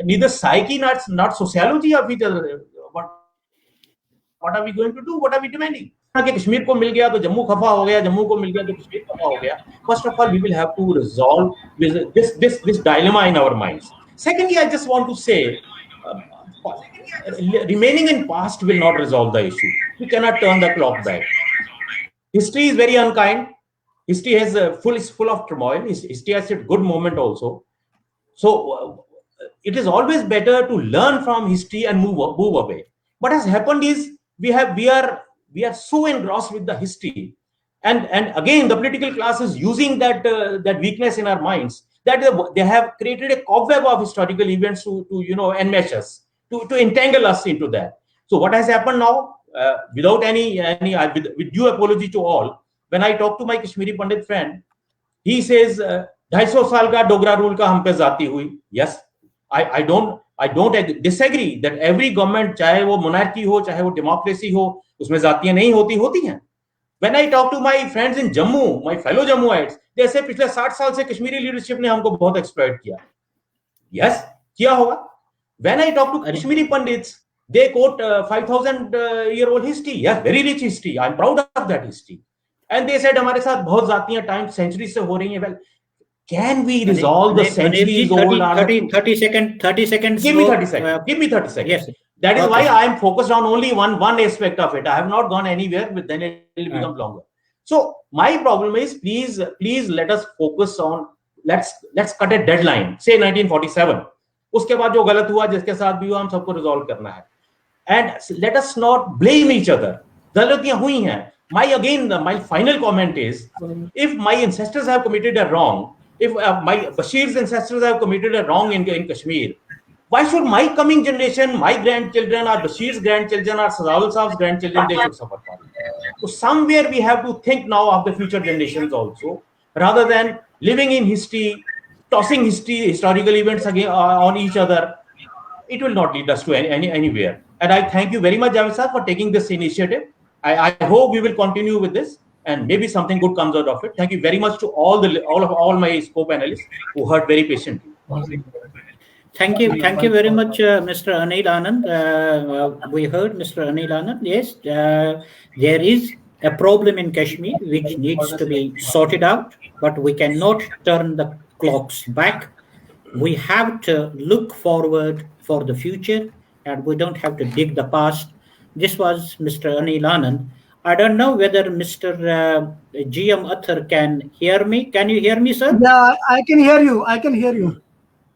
neither psyche, not sociology of each other. What are we going to do? What are we demanding? कि कश्मीर को मिल गया तो जम्मू खफा हो गया, जम्मू को मिल गया तो कश्मीर खफा हो गया. First of all, we will have to resolve this dilemma in our minds. Secondly, I just want to say, remaining in past will not resolve the issue. We cannot turn the clock back. History is very unkind. History has is full of turmoil. History has a good moment also. So it is always better to learn from history and move away. What has happened is we are so engrossed with the history, and again the political class is using that weakness in our minds, that they have created a cobweb of historical events to enmesh us, to entangle us into that. So what has happened now, without with due apology to all, when I talk to my Kashmiri Pandit friend, he says 250 साल का Dogra rule का हम पे जाती हुई. Yes, I don't disagree that every government, चाहे वो monarchy हो, चाहे वो democracy हो, उसमें जातियां नहीं होती हैं. When I talk to my friends in Jammu, my fellow Jammuites, they say पिछले 60 साल से कश्मीरी leadership ने हमको बहुत exploit किया. Yes, किया होगा. When I talk to Kashmiri Pandits, they quote 5,000-year-old history. Yes, very rich history. I'm proud of that history. And they said हमारे साथ बहुत जातियां टाइम सेंचुरी से हो रही हैं. Well, can we resolve the centuries old? 30 seconds. Give me 30 seconds. Give me 30 seconds. Yes. That is why I am focused on only one aspect of it. I have not gone anywhere, but then it will become longer. So my problem is, please let us focus on, let's cut a deadline. Say 1947. उसके बाद जो गलत हुआ, जिसके साथ भी हुआ, हम सबको रिजॉल्व करना है. And let us not blame each other. गलतियां हुई हैं. My final comment is, if my ancestors have committed a wrong, if my Bashir's ancestors have committed a wrong in Kashmir, why should my coming generation, my grandchildren, or Bashir's grandchildren, or Sadawul Saab's grandchildren, they should suffer for it? So somewhere we have to think now of the future generations also, rather than living in history, tossing historical events again on each other. It will not lead us to anywhere. And I thank you very much, Javed sir, for taking this initiative. I hope we will continue with this, and maybe something good comes out of it. Thank you very much to all my co-panelists who heard very patiently. Thank you very much, Mr. Anil Anand. We heard Mr. Anil Anand. Yes, there is a problem in Kashmir which needs to be sorted out, but we cannot turn the clocks back. We have to look forward for the future, and we don't have to dig the past. This was Mr. Anil Anand. I don't know whether Mr. GM Athar can hear me. Can you hear me, sir? Yeah, I can hear you.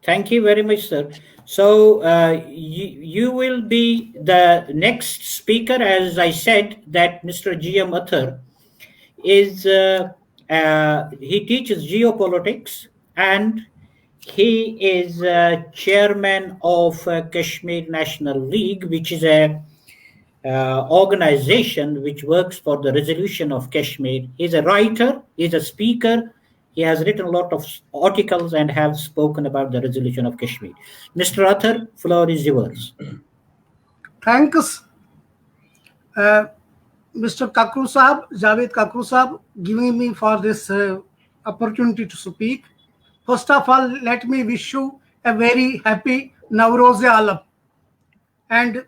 Thank you very much, sir. So you will be the next speaker. As I said, that Mr. GM Athar is he teaches geopolitics, and he is chairman of Kashmir National League, which is a organization which works for the resolution of Kashmir. He's a writer, he's a speaker. He has written a lot of articles and have spoken about the resolution of Kashmir. Mr. Athar, floor is yours. Thanks, Mr. Kakru Sahab, Javed Kakru Sahab, giving me for this opportunity to speak. First of all, let me wish you a very happy Navroz Alam. And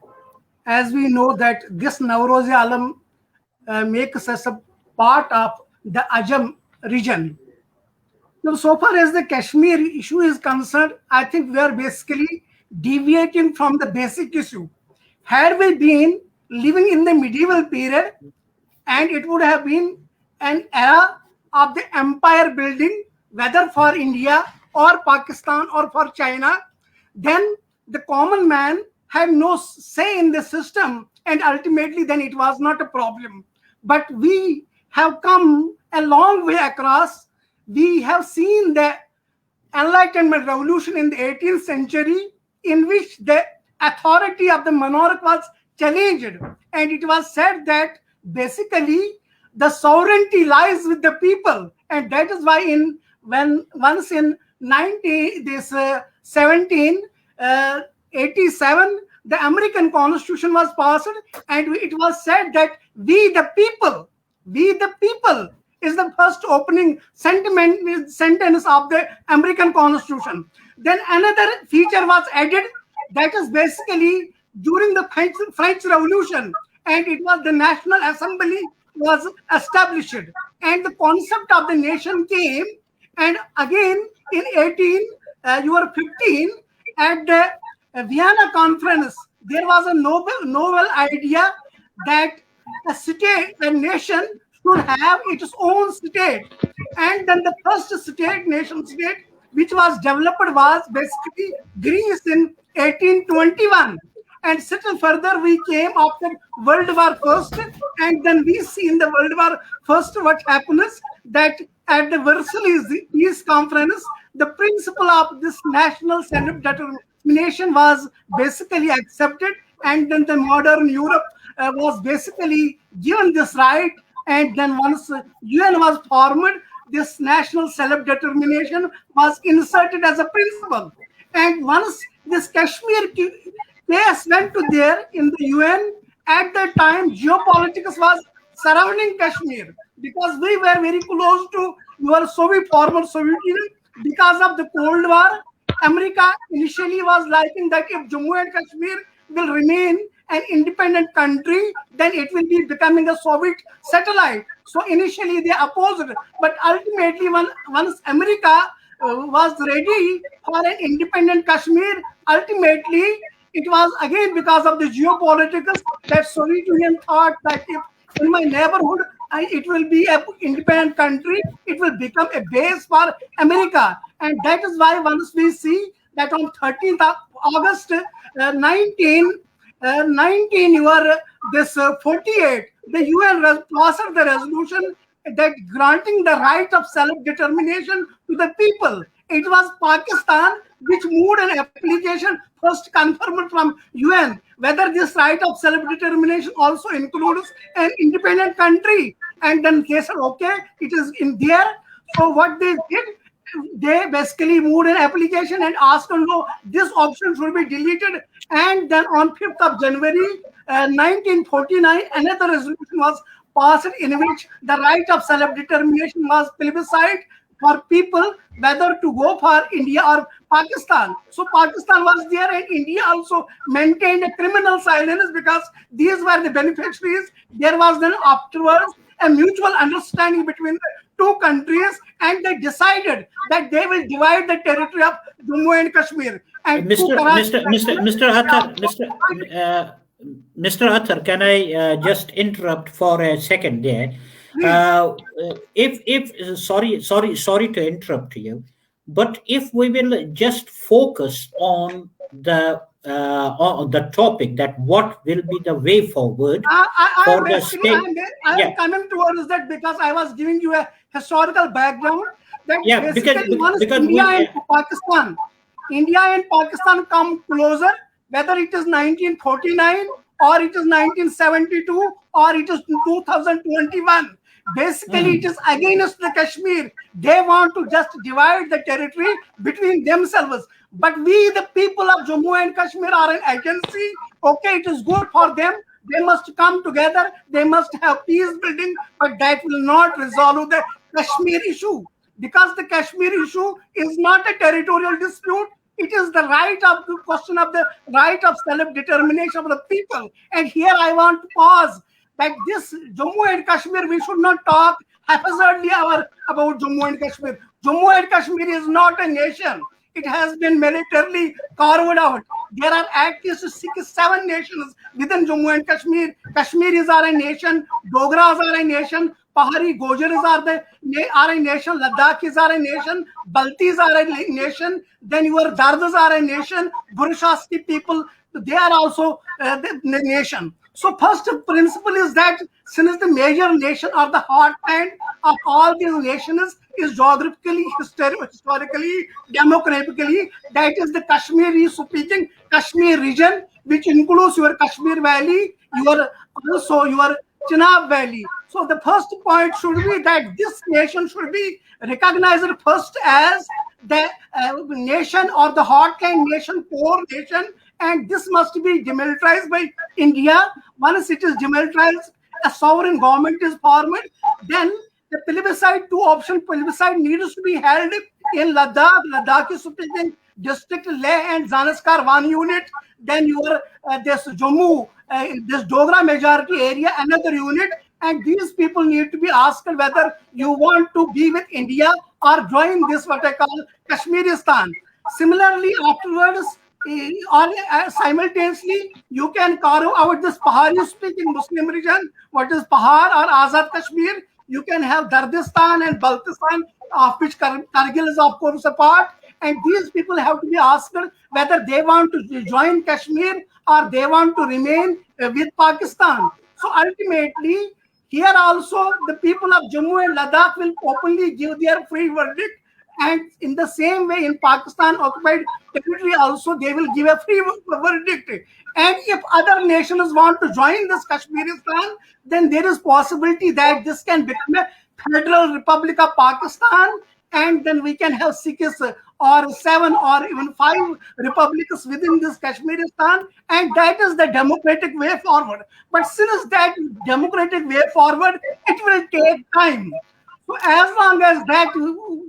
as we know that this Navroz Alam makes us a part of the Ajam region. Now, so far as the Kashmir issue is concerned, I think we are basically deviating from the basic issue. Had we been living in the medieval period, and it would have been an era of the empire building, whether for India or Pakistan or for China, then the common man had no say in the system, and ultimately then it was not a problem. But we have come a long way across. We have seen the Enlightenment revolution in the 18th century, in which the authority of the monarch was challenged, and it was said that basically the sovereignty lies with the people, and that is why once in 1787 the American Constitution was passed, and it was said that we the people is the first opening sentence of the American Constitution. Then another feature was added, that is basically during the French Revolution, and it was the National Assembly was established, and the concept of the nation came. And again in 1815 at the Vienna Conference, there was a novel idea that a nation should have its own state. And then the first nation state which was developed was basically Greece in 1821. And still further, we came after World War First, and then we see in the World War First what happens, that at the Versailles Peace Conference, the principle of this national self-determination was basically accepted, and then the modern Europe was basically given this right. And then once UN was formed, this national self-determination was inserted as a principle. And once this Kashmir case went to there in the UN, at that time geopolitics was surrounding Kashmir, because we were very close to your former Soviet Union because of the Cold War. America initially was liking that if Jammu and Kashmir will remain an independent country, then it will be becoming a Soviet satellite. So initially they opposed, but ultimately once America was ready for an independent Kashmir, ultimately it was again because of the geopolitics that Soviet Union thought that if in my neighborhood it will be an independent country, it will become a base for America. And that is why once we see that on 13th of August 48, the UN passed the resolution that granting the right of self-determination to the people. It was Pakistan which moved an application first confirmed from UN whether this right of self-determination also includes an independent country. And then they said, okay, it is in there. So what they did, they basically moved an application and asked them, no, this option should be deleted. And then on 5th of January 1949, another resolution was passed in which the right of self-determination was plebiscite for people whether to go for India or Pakistan. So Pakistan was there, and India also maintained a criminal silence because these were the beneficiaries. There was then afterwards a mutual understanding between the two countries, and they decided that they will divide the territory of Jammu and Kashmir. And Mr. Athar, can I just interrupt for a second there? Sorry to interrupt you, but if we will just focus on the topic that what will be the way forward for the state. I'm coming towards that because I was giving you a historical background that because India and Pakistan come closer, whether it is 1949 or it is 1972 or it is 2021. Basically, it is against the Kashmir. They want to just divide the territory between themselves. But we, the people of Jammu and Kashmir, are an agency. Okay, it is good for them. They must come together. They must have peace building. But that will not resolve the Kashmir issue. Because the Kashmir issue is not a territorial dispute. It is the question of the right of self-determination of the people. And here I want to pause. That this Jammu and Kashmir, we should not talk haphazardly about Jammu and Kashmir. Jammu and Kashmir is not a nation. It has been militarily carved out. There are at least 6-7 nations within Jammu and Kashmir. Kashmiris are a nation. Dogras are a nation. Pahari Gojars are a nation. Ladakis are a nation. Baltis are a nation. Then your Dardas are a nation. Burshasti people, they are also the nation. So first principle is that since the major nation or the heartland of all these nations is geographically, historically, demographically, that is the Kashmiri speaking Kashmir region, which includes your Kashmir Valley, your Chenab Valley. So the first point should be that this nation should be recognized first as the nation or the heartland nation, core nation, and this must be demilitarized by India. Once it is demilitarized, a sovereign government is formed, then the plebiscite, two-option plebiscite needs to be held in Ladakh. Ladakh is speaking district Leh and Zanskar one unit. Then your this Jammu, this Dogra majority area, another unit. And these people need to be asked whether you want to be with India or join this what I call Kashmiristan. Similarly, afterwards, or simultaneously, you can carve out this Pahar. You speak in Muslim region, what is Pahar or Azad Kashmir. You can have Dardistan and Baltistan, of which Kargil is of course a part. And these people have to be asked whether they want to join Kashmir or they want to remain with Pakistan. So ultimately, here also the people of Jammu and Ladakh will openly give their free verdict. And in the same way, in Pakistan occupied territory also, they will give a free verdict. And if other nations want to join this Kashmiristan, then there is possibility that this can become a federal republic of Pakistan, and then we can have 6 or 7 or even 5 republics within this Kashmiristan, and that is the democratic way forward. But since that democratic way forward, it will take time. So as long as that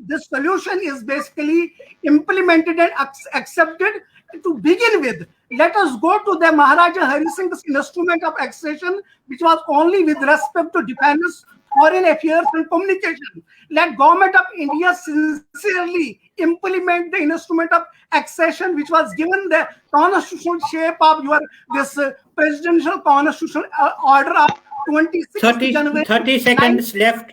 this solution is basically implemented and accepted, to begin with, let us go to the Maharaja Hari Singh's instrument of accession, which was only with respect to defense, foreign affairs and communication. Let government of India sincerely implement the instrument of accession, which was given the constitutional shape of your this presidential constitutional order of 26th January. 30 seconds left.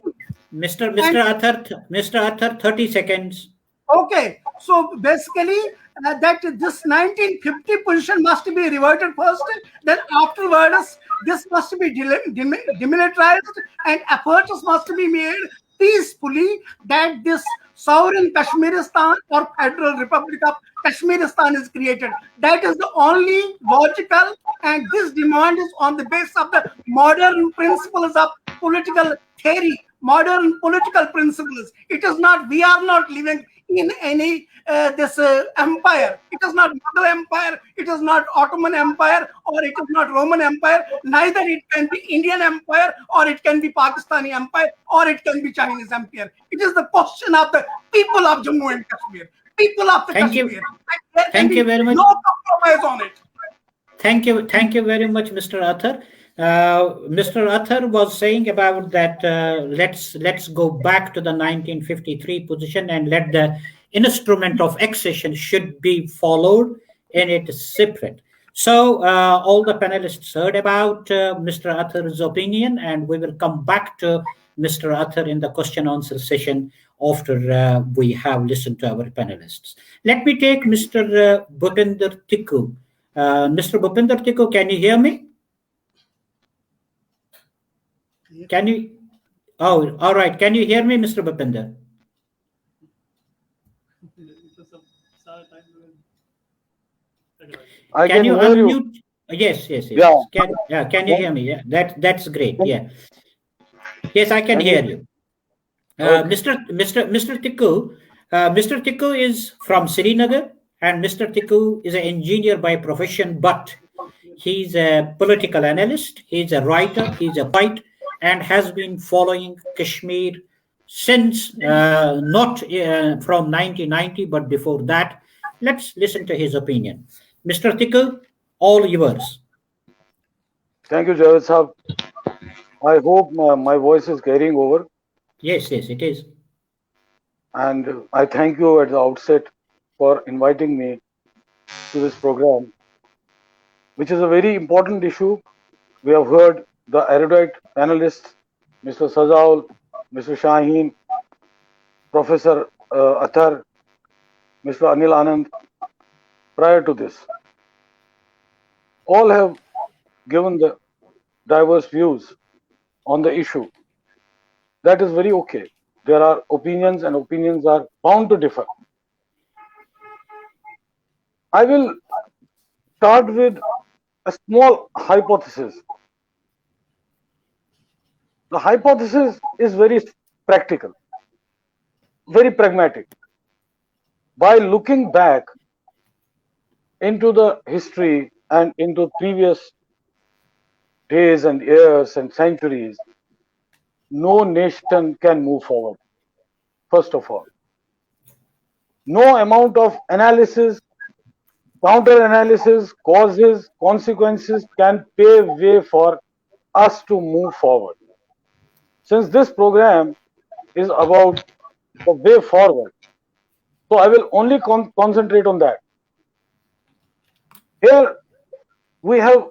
Mr. Athar, 30 seconds. Okay, so basically that this 1950 position must be reverted first, then afterwards this must be demilitarized and efforts must be made peacefully that this sovereign Kashmiristan or Federal Republic of Kashmiristan is created. That is the only logical, and this demand is on the basis of the modern principles of political theory, modern political principles. It is not, we are not living in any this empire. It is not Mughal Empire, it is not Ottoman Empire, or it is not Roman Empire. Neither it can be Indian Empire, or it can be Pakistani Empire, or it can be Chinese Empire. It is the question of the people of Jammu and Kashmir, people of the Kashmir. Thank you very much. No compromise on it. Thank you very much, Mr. Athar. Mr. Athar was saying about that. Let's go back to the 1953 position and let the instrument of accession should be followed, and it is separate. So all the panelists heard about Mr. Athar's opinion, and we will come back to Mr. Athar in the question-answer session after we have listened to our panelists. Let me take Mr. Bhupinder Tikku. Mr. Bhupinder Tikku, can you hear me? Can you? Oh, all right. Can you hear me, Mr. Bhupinder? Can you unmute? Yes. Yeah. Can you hear me? Yeah, that's great. Yeah. Yes, I can hear you. Mr. Tikku, Mr. Tikku is from Srinagar, and Mr. Tikku is an engineer by profession, but he's a political analyst, he's a writer, he's a poet, and has been following Kashmir since not from 1990, but before that. Let's listen to his opinion. Mr. Tikku, all yours. Thank you, Javed Sahab. I hope my voice is carrying over. Yes, it is. And I thank you at the outset for inviting me to this program, which is a very important issue. We have heard the erudite panelists, Mr. Sajaul, Mr. Shaheen, Professor Athar, Mr. Anil Anand, prior to this. All have given the diverse views on the issue. That is very okay. There are opinions, and opinions are bound to differ. I will start with a small hypothesis. The hypothesis is very practical, very pragmatic. By looking back into the history and into previous days and years and centuries, no nation can move forward. First of all, no amount of analysis, counter analysis, causes, consequences can pave way for us to move forward. Since this program is about the way forward, so I will only concentrate on that. Here we have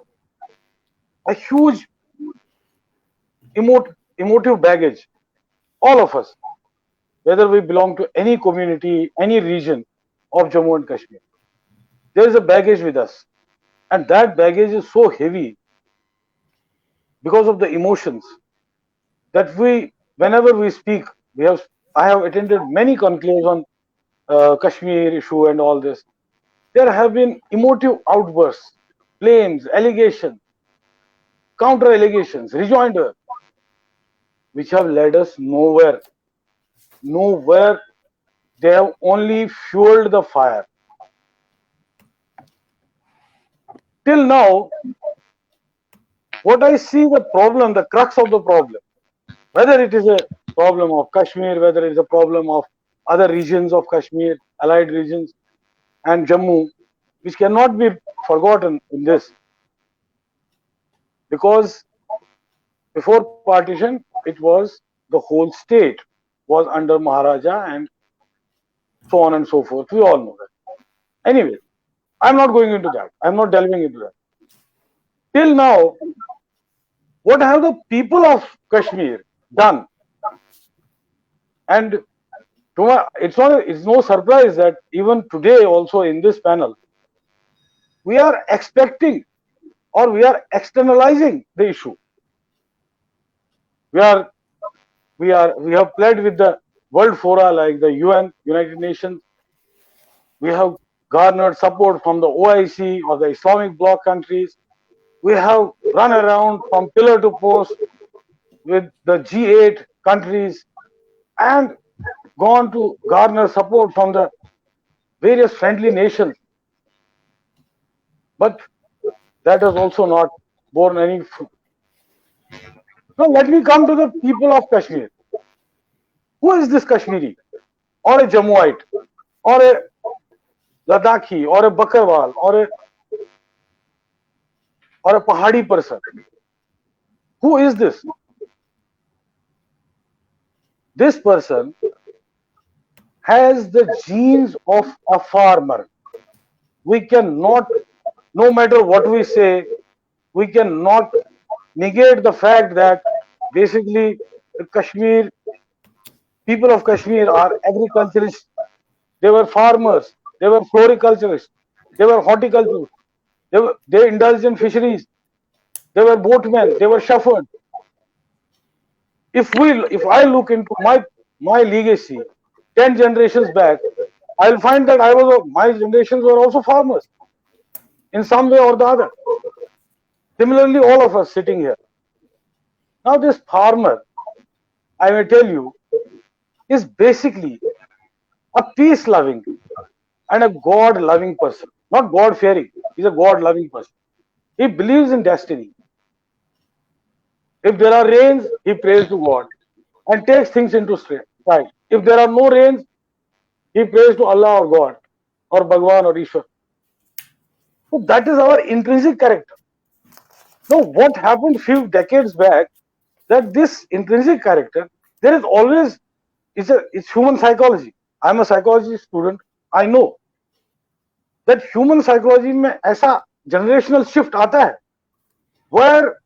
a huge emotive baggage, all of us, whether we belong to any community, any region of Jammu and Kashmir. There is a baggage with us, and that baggage is so heavy because of the emotions that whenever we speak, I have attended many conclaves on Kashmir issue and all this. There have been emotive outbursts, claims, allegations, counter allegations, rejoinder, which have led us nowhere. Nowhere. They have only fueled the fire. Till now, what I see the problem, the crux of the problem, whether it is a problem of Kashmir, whether it is a problem of other regions of Kashmir, allied regions, and Jammu, which cannot be forgotten in this. Because before partition, it was the whole state was under Maharaja and so on and so forth. We all know that. Anyway, I'm not going into that. I'm not delving into that. Till now, what have the people of Kashmir done? And it's no surprise that even today also in this panel, we are expecting or we are externalizing the issue. We have pled with the world fora like the UN, United Nations. We have garnered support from the OIC or the Islamic bloc countries. We have run around from pillar to post with the G8 countries and gone to garner support from the various friendly nations. But that has also not borne any fruit. Now let me come to the people of Kashmir. Who is this Kashmiri? Or a Jammuite? Or a Ladakhi? Or a Bakarwal? Or a Pahadi person? Who is this? This person has the genes of a farmer. We cannot, no matter what we say, we cannot negate the fact that basically the people of Kashmir are agriculturists. They were farmers. They were floriculturists. They were horticulturists. They indulged in fisheries. They were boatmen. They were shepherds. If I look into my legacy 10 generations back, I'll find that my generations were also farmers in some way or the other. Similarly, all of us sitting here. Now this farmer, I may tell you, is basically a peace-loving and a God-loving person. Not God-fearing. He's a God-loving person. He believes in destiny. If there are rains, he prays to God and takes things into stride. If there are no rains, he prays to Allah or God or Bhagwan or Ishwar. So that is our intrinsic character. Now, what happened few decades back, that this intrinsic character, there is always, it's human psychology. I'm a psychology student. I know that human psychology में ऐसा generational shift आता है, where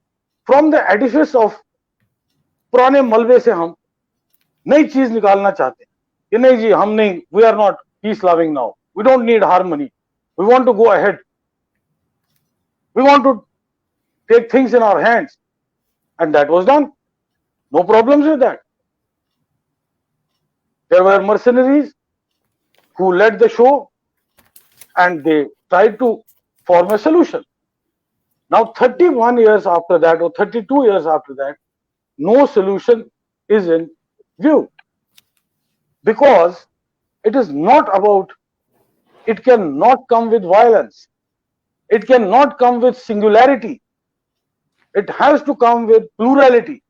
from the edifice of पुराने मलबे से हम नई चीज निकालना चाहते हैं कि नहीं जी, हम नहीं, we are not peace loving now, we don't need harmony, we want to go ahead, we want to take things in our hands, and that was done. No problems with that. There were mercenaries who led the show and they tried to form a solution. Now 31 years after that or 32 years after that, no solution is in view, because it is not about, it cannot come with violence. It cannot come with singularity. It has to come with plurality.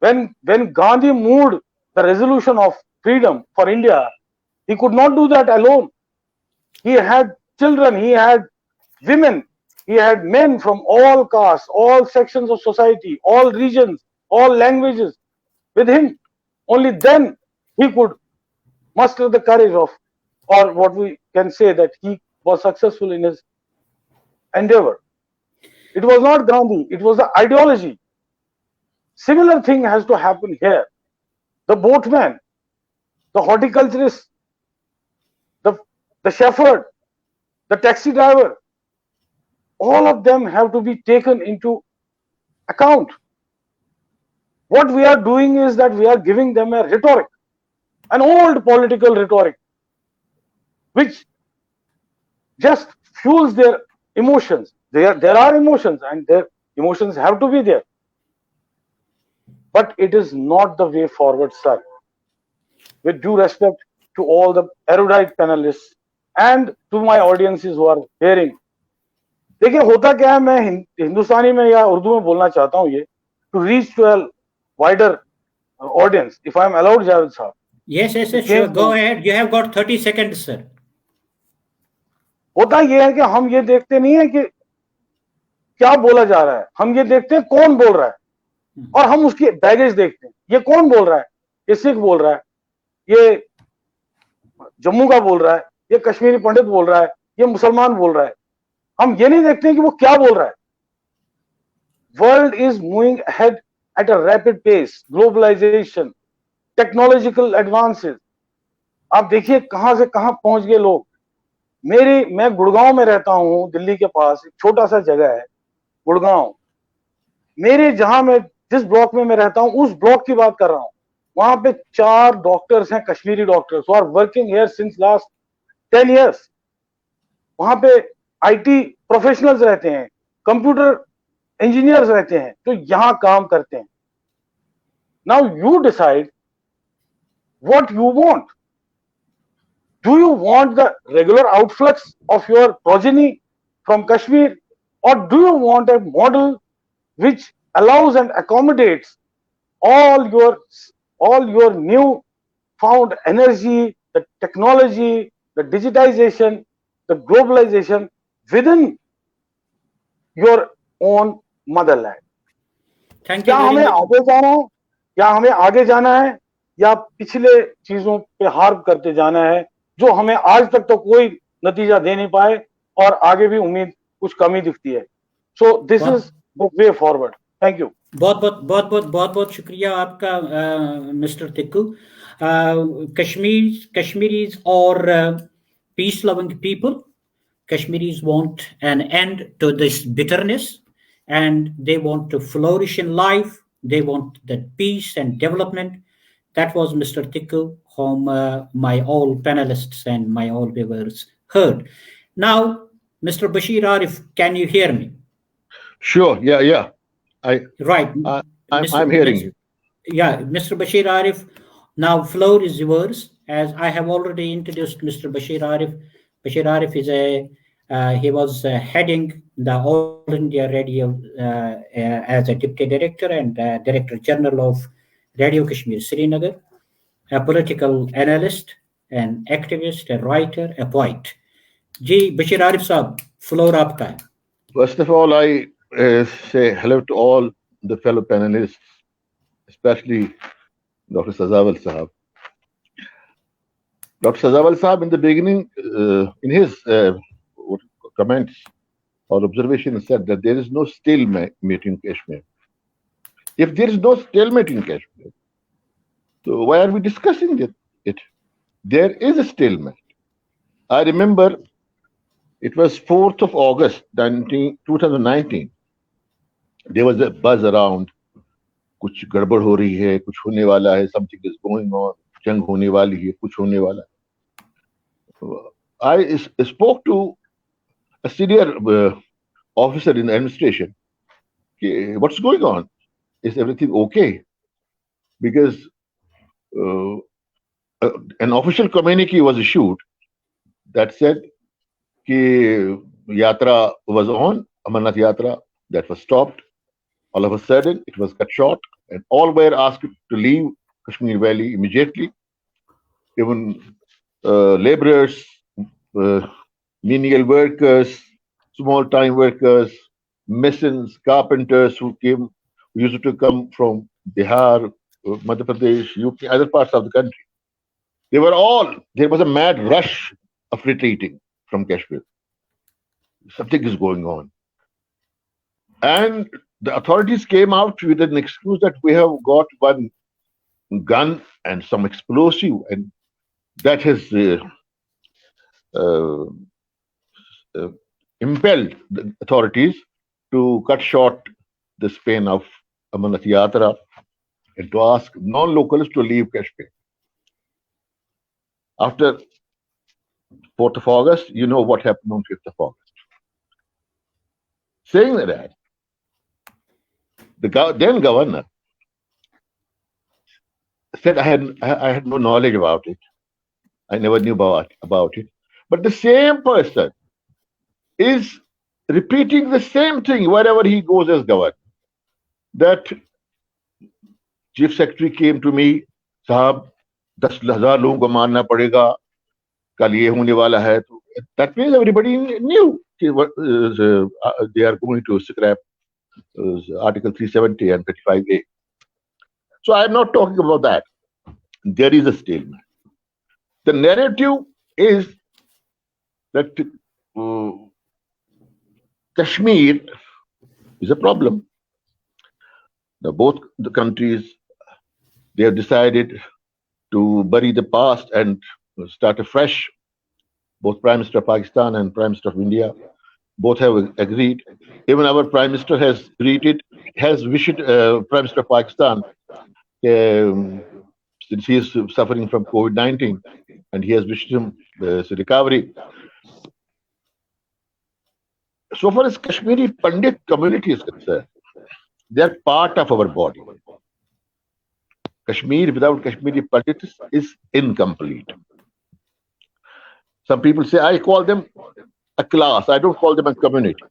When Gandhi moved the resolution of freedom for India, he could not do that alone. He had children, he had women, he had men from all castes, all sections of society, all regions, all languages with him. Only then he could muster the courage of, or what we can say, that he was successful in his endeavor. It was not Gandhi, it was the ideology. Similar thing has to happen here. The boatman, the horticulturist, the shepherd, the taxi driver, all of them have to be taken into account. What we are doing is that we are giving them a rhetoric, an old political rhetoric, which just fuels their emotions. There are emotions, and their emotions have to be there. But it is not the way forward, sir. With due respect to all the erudite panelists and to my audiences who are hearing, देखिए होता क्या है, मैं हिंदुस्तानी में या उर्दू में बोलना चाहता हूँ ये, to reach to a wider audience, if I am allowed, Javed sir. Yes, sure. Go ahead. You have got 30 seconds, sir. होता ये है कि हम ये देखते नहीं है कि क्या बोला जा रहा है, हम ये देखते हैं कौन बोल रहा है, और हम उसकी बैगेज देखते हैं. ये कौन बोल रहा है? ये सिख बोल रहा है, ये जम्मू का बोल रहा है, ये कश्मीरी पंडित बोल रहा है, ये मुसलमान बोल रहा है. हम ये नहीं देखते कि वो क्या बोल रहा है. World is moving ahead at a rapid pace. Globalization, technological advances, आप देखिए कहां से कहां पहुंच गए लोग. मैं गुड़गांव में रहता हूं, दिल्ली के पास एक छोटा सा जगह है गुड़गांव. मेरे जहां मैं जिस ब्लॉक में मैं रहता हूं, उस ब्लॉक की बात कर रहा हूं, वहां पे 4 डॉक्टर्स हैं, Kashmiri doctors, who are working here since last 10 years. वहां पे आईटी प्रोफेशनल्स रहते हैं, कंप्यूटर इंजीनियर्स रहते हैं, जो यहां काम करते हैं. Now you decide what you want. Do you want the regular outflux of your progeny from Kashmir, or do you want a model which allows and accommodates all your new found energy, the technology, the digitization, the globalization within your own motherland? Thank you क्या very हमें much. आगे जाना है, या हमें आगे जाना है, या पिछले चीजों पे हार्प करते जाना है जो हमें आज तक तो कोई नतीजा दे नहीं पाए, और आगे भी उम्मीद कुछ कमी दिखती है. So this is the way forward. Thank you. बहुत शुक्रिया आपका mister तिक्कू. Kashmiris are peace-loving people. Kashmiris want an end to this bitterness, and they want to flourish in life. They want that peace and development. That was Mr. Tikku, whom my all panelists and my all viewers heard. Now, Mr. Bashir Arif, can you hear me? Sure. Yeah. Right. I'm hearing you. Yeah, Mr. Bashir Arif, now floor is yours. As I have already introduced Mr. Bashir Arif. Bashir Arif he was heading the All India Radio as a deputy director and director general of Radio Kashmir Srinagar, a political analyst, an activist, a writer, a poet. Ji Bashir Arif Saab, floor aapka hai. First of all, I say hello to all the fellow panelists, especially Dr. Sazawal Sahab. Dr. Sazawal Sahab, in the beginning, in his comments or observations, said that there is no stalemate in Kashmir. If there is no stalemate in Kashmir, so why are we discussing it? There is a stalemate. I remember it was 4th of August 2019. There was a buzz around, कुछ गड़बड़ हो रही है, कुछ होने वाला है, something is going on, जंग होने वाली है, कुछ होने वाला है. I spoke to a senior officer in the administration. What's going on? Is everything okay? Because an official communique was issued that said Yatra was on, Amarnath Yatra, that was stopped. All of a sudden, it was cut short, and all were asked to leave Kashmir Valley immediately. Even laborers, menial workers, small-time workers, masons, carpenters who used to come from Bihar, Madhya Pradesh, UP, other parts of the country. There was a mad rush of retreating from Kashmir. Something is going on. And the authorities came out with an excuse that we have got one gun and some explosive, and that has impelled the authorities to cut short the span of Amarnath Yatra and to ask non-locals to leave Kashmir. After 4th of August, you know what happened on 5th of August. Saying that, the then governor said, I had no knowledge about it. I never knew about it. But the same person is repeating the same thing wherever he goes as governor. That chief secretary came to me, Sahab, 10,000 लोगों को मारना पड़ेगा, कल ये होने वाला है. That means everybody knew they are going to scrap Article 370 and 35A. So I am not talking about that. There is a stalemate. The narrative is that Kashmir is a problem. Now, both the countries, they have decided to bury the past and start afresh. Both Prime Minister of Pakistan and Prime Minister of India, both have agreed. Even our Prime Minister has wished Prime Minister of Pakistan, since he is suffering from COVID-19, and he has wished him recovery. So far as Kashmiri Pandit community is concerned, they are part of our body. Kashmir without Kashmiri Pandits is incomplete. Some people say, I call them a class. I don't call them a community.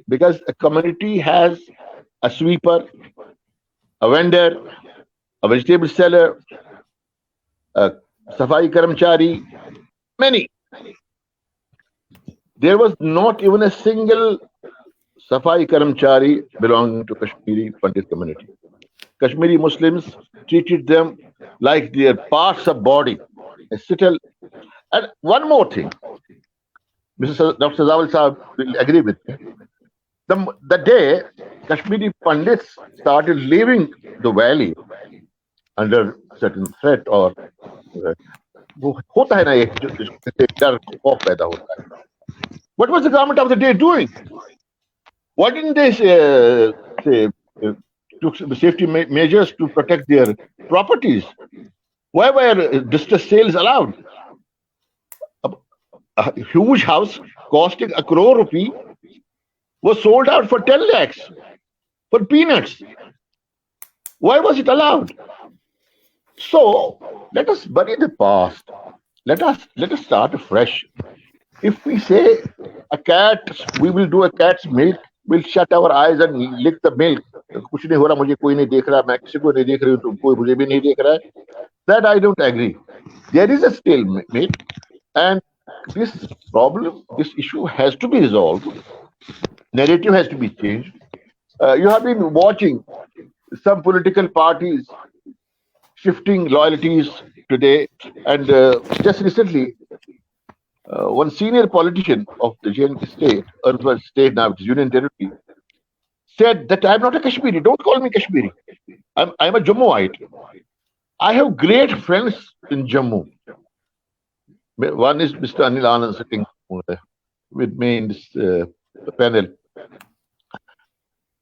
Because a community has a sweeper, a vendor, a vegetable seller, a safai karamchari, many. There was not even a single safai karamchari belonging to Kashmiri Pandit community. Kashmiri Muslims treated them like their parts of body. And one more thing, Dr. Zawal Sahab will agree with me. The day Kashmiri Pandits started leaving the valley under certain threat or what was the government of the day doing? Why didn't they took safety measures to protect their properties? Why were distress sales allowed? A huge house costing ₹1 crore was sold out for 10 lakhs for peanuts. Why was it allowed? So let us bury the past. Let us start afresh. If we say we will do a cat's milk, we'll shut our eyes and lick the milk. कुछ नहीं हो रहा, मुझे कोई नहीं देख रहा, मैं किसी को नहीं देख रही हूँ, तुम कोई मुझे भी नहीं देख रहा है. That I don't agree. There is a stalemate, and this problem, this issue has to be resolved. Narrative has to be changed. You have been watching some political parties shifting loyalties today, and just recently, one senior politician of the J&K state, urban state, now it's Union Territory, said that I'm not a Kashmiri. Don't call me Kashmiri. I'm a Jammuite. I have great friends in Jammu. One is Mr. Anil Anand sitting with me in this panel.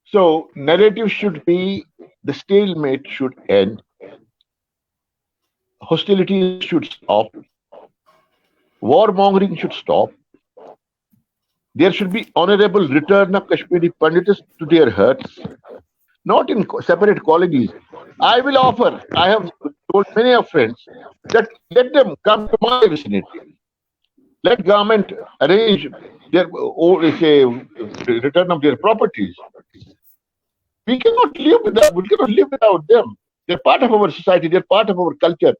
So narrative should be, the stalemate should end. Hostilities should stop. Warmongering should stop. There should be honorable return of Kashmiri Pandits to their huts, not in separate colonies. I have told many of friends that let them come to my vicinity. Let government arrange their return of their properties. We cannot live without them. They're part of our society. They're part of our culture.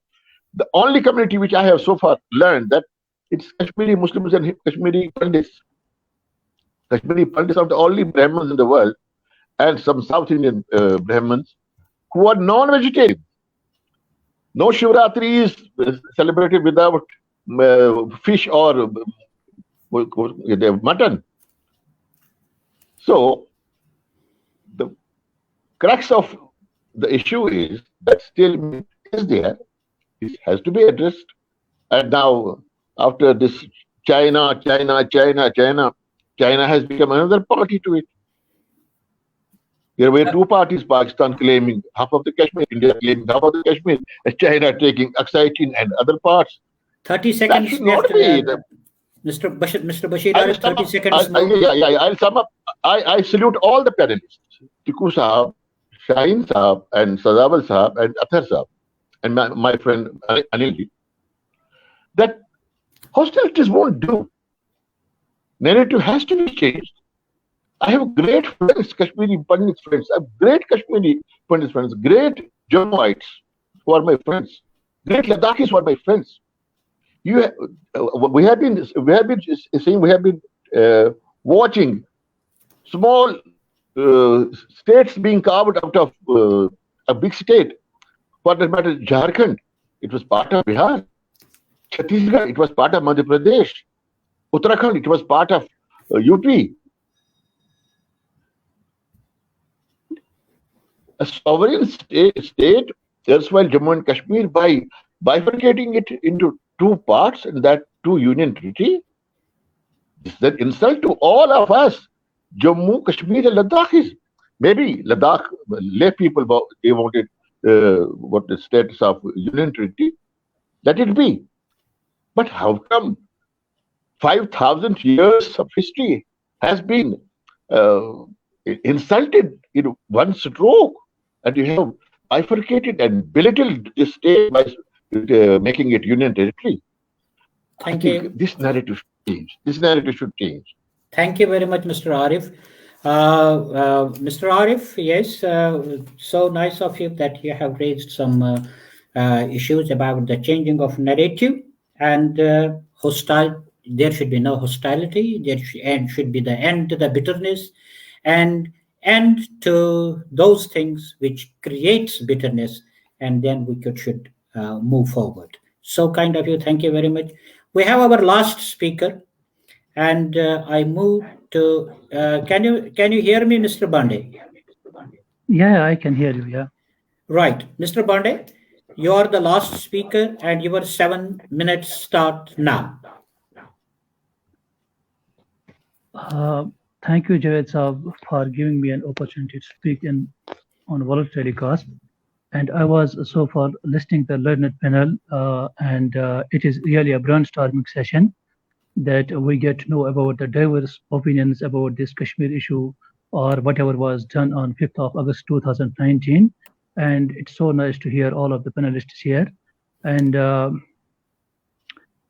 The only community which I have so far learned that it's Kashmiri Muslims and Kashmiri Pandits. Kashmiri Pandits are the only Brahmins in the world, and some South Indian Brahmins who are non-vegetarian. No Shivratri is celebrated without fish or mutton. So the crux of the issue is that still is there. It has to be addressed. And now, after this China has become another party to it. There were two parties, Pakistan claiming half of the Kashmir, India claiming half of the Kashmir, and China taking Aksaitin and other parts. 30 seconds. That should not be. Mr. Bashir, 30 seconds more. I'll sum up. I salute all the panelists, Tiku Sahab, Shaheen Sahab, and Sadawal Sahab, and Athar Sahab, and my friend Anilji, that hostilities won't do. Narrative has to be changed. I have great friends, Kashmiri Pandit friends. I have great Kashmiri Pandit friends, great Jammuites who are my friends, great Ladakhis who are my friends. We have been watching small states being carved out of a big state. For that matter, Jharkhand, it was part of Bihar. Chhattisgarh, it was part of Madhya Pradesh. Uttarakhand, it was part of UP. A sovereign state, erstwhile Jammu and Kashmir, by bifurcating it into two parts and that two union treaty, is an insult to all of us. Jammu, Kashmir, and Ladakh is. Maybe Ladakh, lay people, they wanted what the status of union treaty, let it be. But how come 5,000 years of history has been insulted in one stroke, and you have bifurcated and belittled this state by making it union territory? Thank you. This narrative should change. This narrative should change. Thank you very much, Mr. Arif. Mr. Arif, yes, so nice of you that you have raised some issues about the changing of narrative and hostile. There should be no hostility. There should be the end to the bitterness and end to those things which creates bitterness, and then we should move forward. So kind of you. Thank you very much. We have our last speaker, and I move to. Can you hear me, Mr. Bande? Yeah, I can hear you. Yeah. Right, Mr. Bande, you are the last speaker, and your 7 minutes start now. Thank you, Javed Saab, for giving me an opportunity to speak on World Telecast. And I was so far listening to the learned panel, and it is really a brainstorming session that we get to know about the diverse opinions about this Kashmir issue or whatever was done on 5th of August 2019. And it's so nice to hear all of the panelists here. And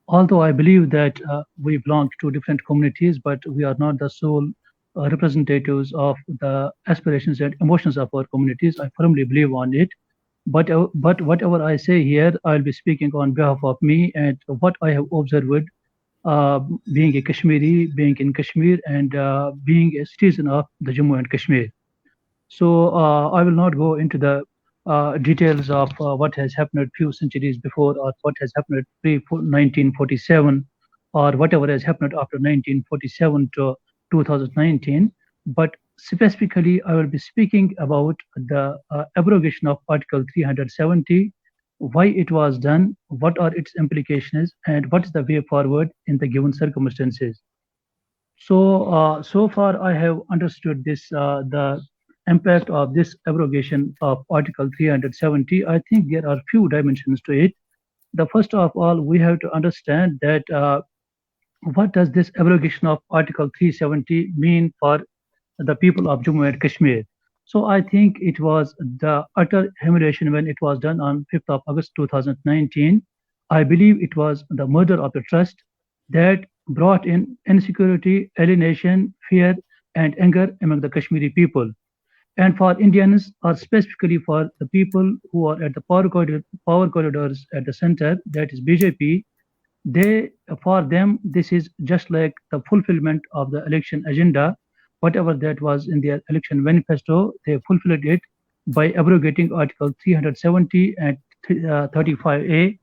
although I believe that we belong to different communities, but we are not the sole representatives of the aspirations and emotions of our communities. I firmly believe on it. But whatever I say here, I'll be speaking on behalf of me and what I have observed being a Kashmiri, being in Kashmir, and being a citizen of the Jammu and Kashmir. So I will not go into the details of what has happened few centuries before or what has happened pre-1947 or whatever has happened after 1947 to 2019. But specifically, I will be speaking about the abrogation of Article 370, why it was done, what are its implications, and what is the way forward in the given circumstances. So, so far I have understood this, the impact of this abrogation of Article 370. I think there are few dimensions to it. The first of all, we have to understand that what does this abrogation of Article 370 mean for the people of Jammu and Kashmir? So I think it was the utter humiliation when it was done on 5th of August 2019. I believe it was the murder of the trust that brought in insecurity, alienation, fear, and anger among the Kashmiri people. And for Indians, or specifically for the people who are at the power corridors at the center, that is BJP, they, for them, this is just like the fulfillment of the election agenda. Whatever that was in their election manifesto, they fulfilled it by abrogating Article 370 and 35A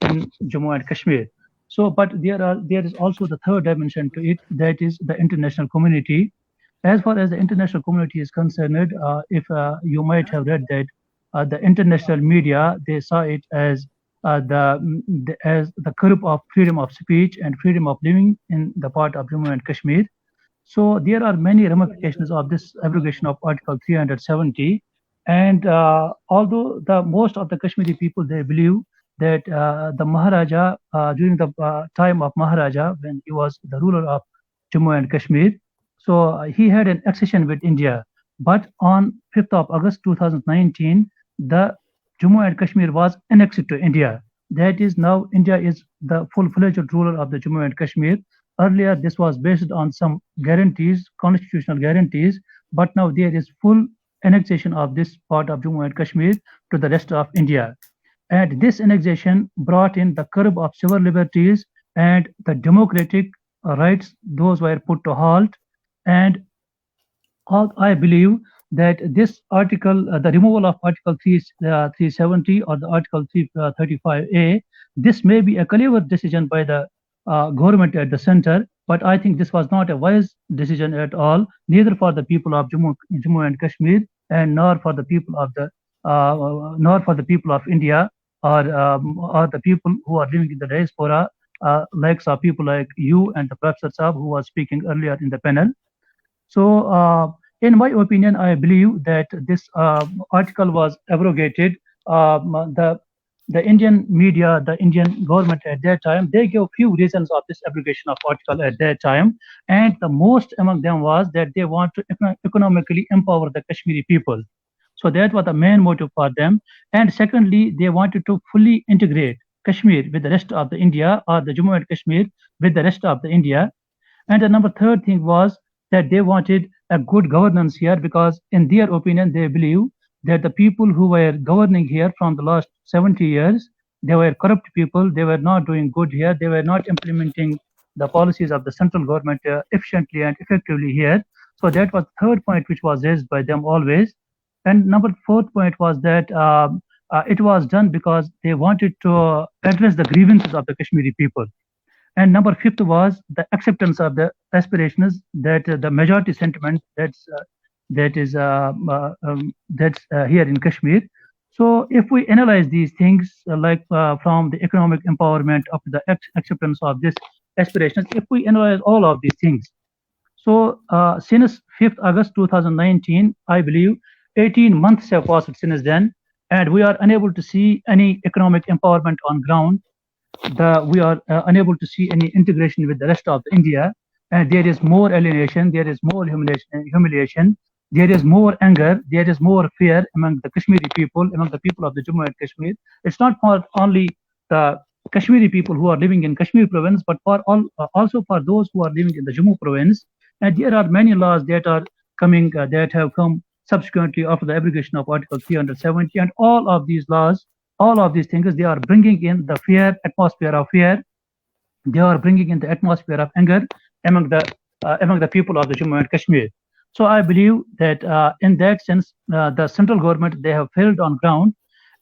in Jammu and Kashmir. So, but there is also the third dimension to it, that is the international community. As far as the international community is concerned, if you might have read that the international media, they saw it as as the curb of freedom of speech and freedom of living in the part of Jammu and Kashmir. So there are many ramifications of this abrogation of Article 370. And although the most of the Kashmiri people, they believe that the Maharaja, during the time of Maharaja, when he was the ruler of Jammu and Kashmir, so he had an accession with India. But on 5th of August 2019, the Jammu and Kashmir was annexed to India. That is, now India is the full-fledged ruler of the Jammu and Kashmir. Earlier, this was based on some guarantees, constitutional guarantees, but now there is full annexation of this part of Jammu and Kashmir to the rest of India. And this annexation brought in the curb of civil liberties, and the democratic rights, those were put to halt. And I believe that this article, the removal of Article 370 or the Article 335A, this may be a clever decision by the government at the center, but I think this was not a wise decision at all, neither for the people of Jammu and Kashmir, and nor for the people of India, or the people who are living in the diaspora, like some people like you and the Professor Saab who was speaking earlier in the panel. So, in my opinion, I believe that this article was abrogated. The Indian media, the Indian government at that time, they gave few reasons of this abrogation of article at that time, and the most among them was that they want to economically empower the Kashmiri people. So that was the main motive for them. And secondly, they wanted to fully integrate Kashmir with the rest of the India, or the Jammu and Kashmir with the rest of the India. And the number third thing was that they wanted a good governance here, because in their opinion, they believe that the people who were governing here from the last 70 years, they were corrupt people. They were not doing good here. They were not implementing the policies of the central government efficiently and effectively here. So that was the third point which was raised by them always. And number fourth point was that it was done because they wanted to address the grievances of the Kashmiri people. And number fifth was the acceptance of the aspirations, that the majority sentiment that's here in Kashmir. So if we analyze these things, from the economic empowerment up to the acceptance of this aspirations, if we analyze all of these things, so since 5th August 2019, I believe 18 months have passed since then, and we are unable to see any economic empowerment on ground. We are unable to see any integration with the rest of India, and there is more alienation, there is more humiliation, there is more anger, there is more fear among the Kashmiri people, among the people of the Jammu and Kashmir. It's not for only the Kashmiri people who are living in Kashmir province, but for also for those who are living in the Jammu province. And there are many laws that are coming, that have come subsequently after the abrogation of Article 370, and all of these laws, all of these things, they are bringing in the atmosphere of fear. They are bringing in the atmosphere of anger among the people of the Jammu and Kashmir. So I believe that in that sense, the central government, they have failed on ground.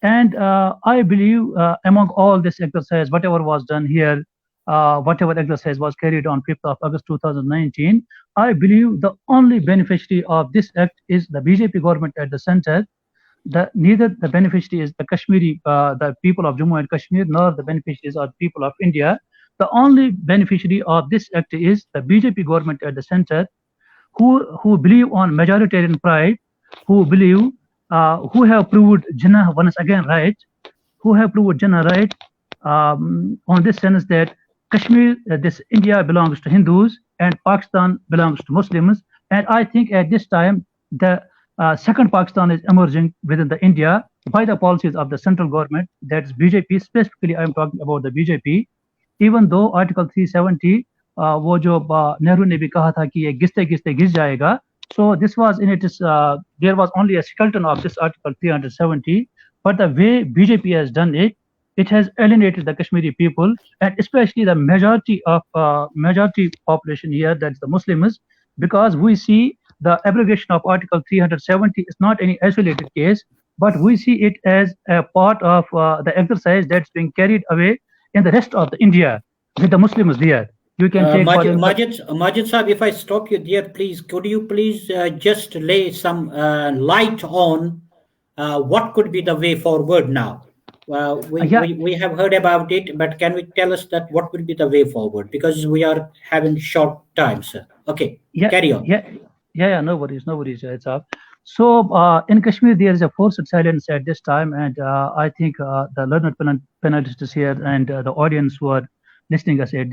And I believe among all this exercise, whatever was done here, whatever exercise was carried on 5th of August 2019, I believe the only beneficiary of this act is the BJP government at the center. Neither the beneficiary is the the people of Jammu and Kashmir, nor the beneficiaries are the people of India. The only beneficiary of this act is the BJP government at the center, who believe on majoritarian pride, who believe, who have proved Jinnah once again right, on this sense that Kashmir, this India belongs to Hindus and Pakistan belongs to Muslims. And I think at this time, the second Pakistan is emerging within the India by the policies of the central government, that's BJP. Specifically, I'm talking about the BJP. even though Article 370 वो जो नेहरू ने भी कहा था कि ये घिसते घिसते घिस जाएगा. So this was in it is there was only a skeleton of this Article 370, but the way BJP has done it, it has alienated the Kashmiri people, and especially the majority population here, that's the Muslims, because we see the abrogation of Article 370 is not any isolated case, but we see it as a part of the exercise that's being carried away in the rest of the India with the Muslims there. You can take Majid Sahib, if I stop you there, please, could you please just lay some light on what could be the way forward now? We have heard about it, but can we tell us that what will be the way forward? Because we are having short time, sir. Okay, carry on. Yeah, no worries, it's up. So in Kashmir, there is a forced silence at this time, and I think the learned panelists here and the audience who are listening us at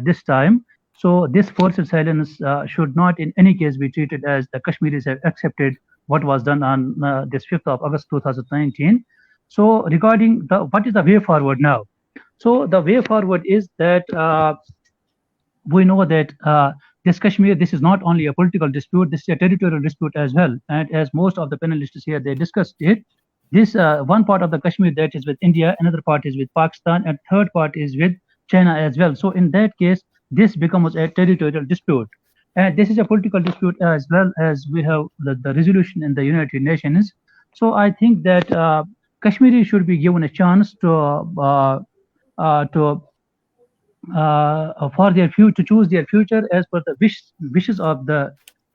this time. So this forced silence should not in any case be treated as the Kashmiris have accepted what was done on this 5th of August 2019. So regarding what is the way forward now? So the way forward is that we know that this Kashmir, this is not only a political dispute, this is a territorial dispute as well. And as most of the panelists here, they discussed it. This one part of the Kashmir that is with India, another part is with Pakistan, and third part is with China as well. So in that case, this becomes a territorial dispute. And this is a political dispute as well as we have the resolution in the United Nations. So I think that Kashmiri should be given a chance for their future, to choose their future as per the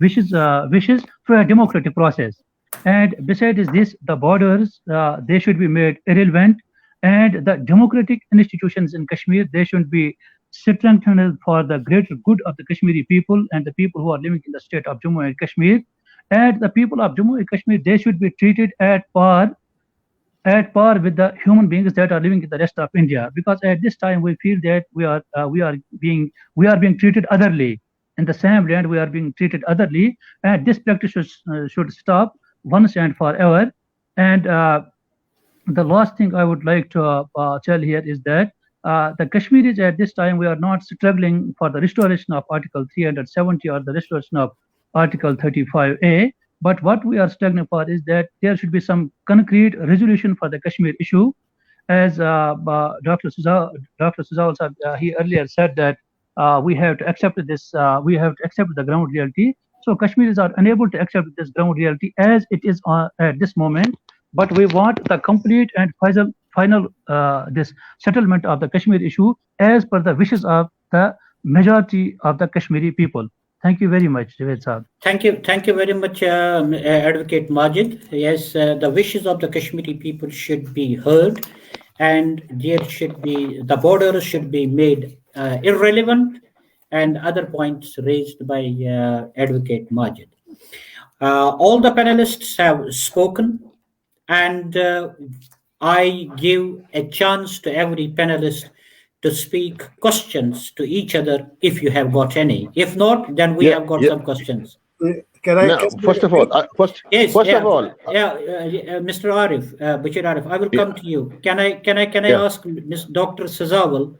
wishes through a democratic process. And besides this, the borders they should be made irrelevant, and the democratic institutions in Kashmir, they should be strengthened for the greater good of the Kashmiri people and the people who are living in the state of Jammu and Kashmir. And the people of Jammu and Kashmir, they should be treated at par with the human beings that are living in the rest of India, because at this time we feel that we are being treated otherly. In the same land we are being treated otherly, and this practice should stop once and forever. And the last thing I would like to tell here is that the Kashmiris at this time, we are not struggling for the restoration of Article 370 or the restoration of Article 35A. But what we are struggling for is that there should be some concrete resolution for the Kashmir issue. As Dr. Suzawal he earlier said that we have to accept this, we have to accept the ground reality. So Kashmiris are unable to accept this ground reality as it is at this moment. But we want the complete and final this settlement of the Kashmir issue as per the wishes of the majority of the Kashmiri people. Thank you very much, Javed Saab. Thank you very much, Advocate Majid. Yes, the wishes of the Kashmiri people should be heard, and the borders should be made irrelevant, and other points raised by Advocate Majid. All the panelists have spoken, and I give a chance to every panelist to speak questions to each other if you have got any. If not, then we have got some questions. First of all, Mr. Arif, Bashir Arif, I will come to you. Can I ask Ms. Dr. Sazawal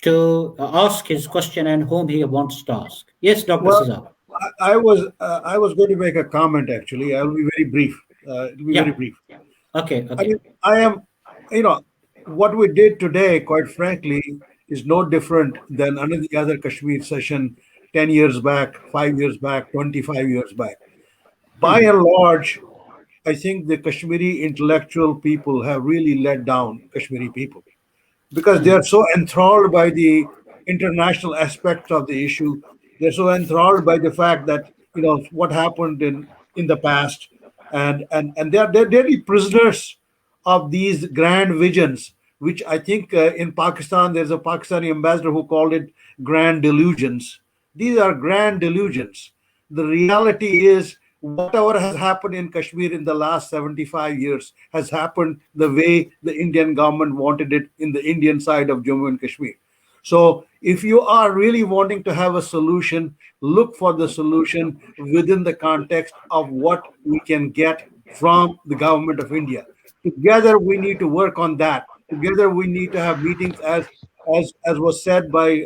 to ask his question and whom he wants to ask? Yes, Dr. Sazawal. I was going to make a comment. Actually, I will be very brief. Very brief. Okay. I am, what we did today, quite frankly, is no different than any other Kashmir session 10 years back, 5 years back, 25 years back. By and large, I think the Kashmiri intellectual people have really let down Kashmiri people because they are so enthralled by the international aspect of the issue. They're so enthralled by the fact that, what happened in the past. And they're really prisoners of these grand visions, which I think in Pakistan, there's a Pakistani ambassador who called it grand delusions. These are grand delusions. The reality is whatever has happened in Kashmir in the last 75 years has happened the way the Indian government wanted it in the Indian side of Jammu and Kashmir. So if you are really wanting to have a solution, look for the solution within the context of what we can get from the government of India. Together, we need to work on that. Together, we need to have meetings as as was said by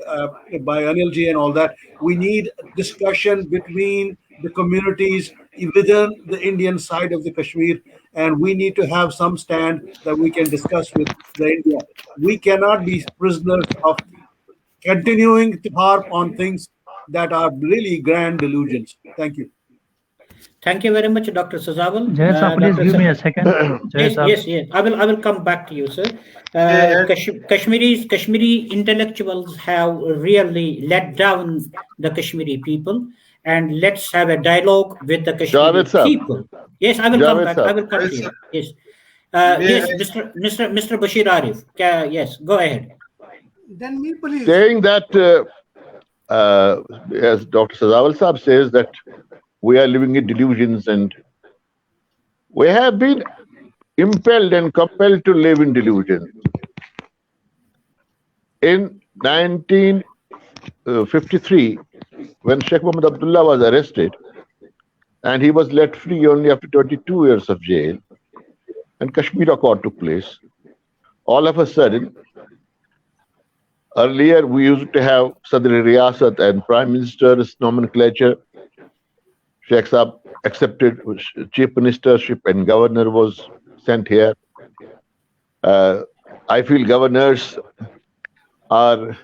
Anilji and all that, we need discussion between the communities within the Indian side of the Kashmir, and we need to have some stand that we can discuss with the India. We cannot be prisoners of continuing to harp on things that are really grand delusions. Thank you. Thank you very much, Dr. Sazawal. Jay sir, please Dr. give me a second. Jay Yes, sir. yes. I will come back to you, sir. Kashmiri intellectuals have really let down the Kashmiri people, and let's have a dialogue with the Kashmiri Javed sir. people. Yes, I will come Javed back. sir. I will come to you. Yes. Yes, Mr. Bashir Arif. Yes, go ahead. Then me, please. Saying that, as Dr. Sazawal Saab says, that we are living in delusions, and we have been impelled and compelled to live in delusion. In 1953, when Sheikh Muhammad Abdullah was arrested, and he was let free only after 22 years of jail, and Kashmir Accord took place, all of a sudden, earlier we used to have Sadr Riyasat and Prime Minister's nomenclature. Sheikh Saab accepted chief ministership and governor was sent here. I feel governors are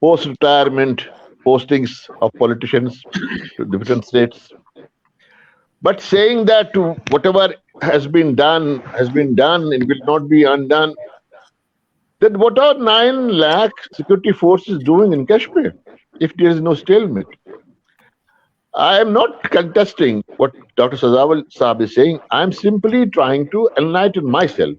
post-retirement postings of politicians to different states. But saying that whatever has been done and will not be undone, then what are 9 lakh security forces doing in Kashmir if there is no stalemate? I am not contesting what Dr. Sazawal Saab is saying. I am simply trying to enlighten myself.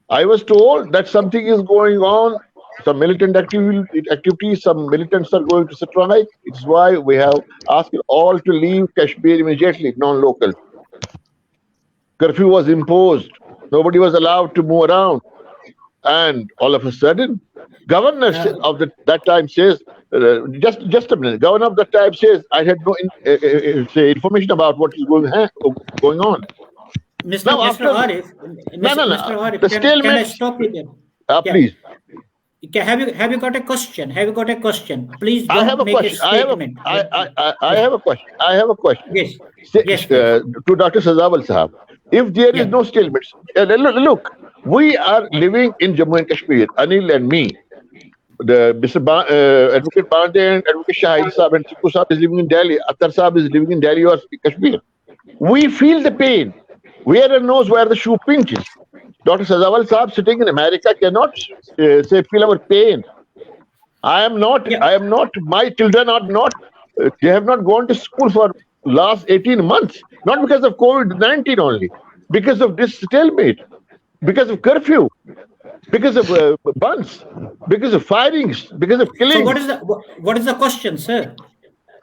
I was told that something is going on, some militant activities, some militants are going to strike. It's why we have asked all to leave Kashmir immediately, non-local. Curfew was imposed. Nobody was allowed to move around. And all of a sudden, governor of that time says, just a minute, governor of that time says, I had no information about what is going on. Mr. Arif, The stalemate. Can I stop you there? Please. Have you got a question? Please don't I have a make question. a statement. I have a question. Yes. Yes. To Dr. Sazawal Sahab. If there is no stalemate, look, we are living in Jammu and Kashmir, Anil and me. Advocate Bande and Advocate Shahid Saab and Sikku Saab is living in Delhi. Attar Saab is living in Delhi or Kashmir. We feel the pain. Wearer knows where the shoe pinches. Dr. Sazawal Saab sitting in America cannot feel our pain. I am not, my children are not, they have not gone to school for last 18 months. Not because of COVID-19 only, because of this stalemate, because of curfew, because of bunts, because of firings, because of killing. So what is the question, sir?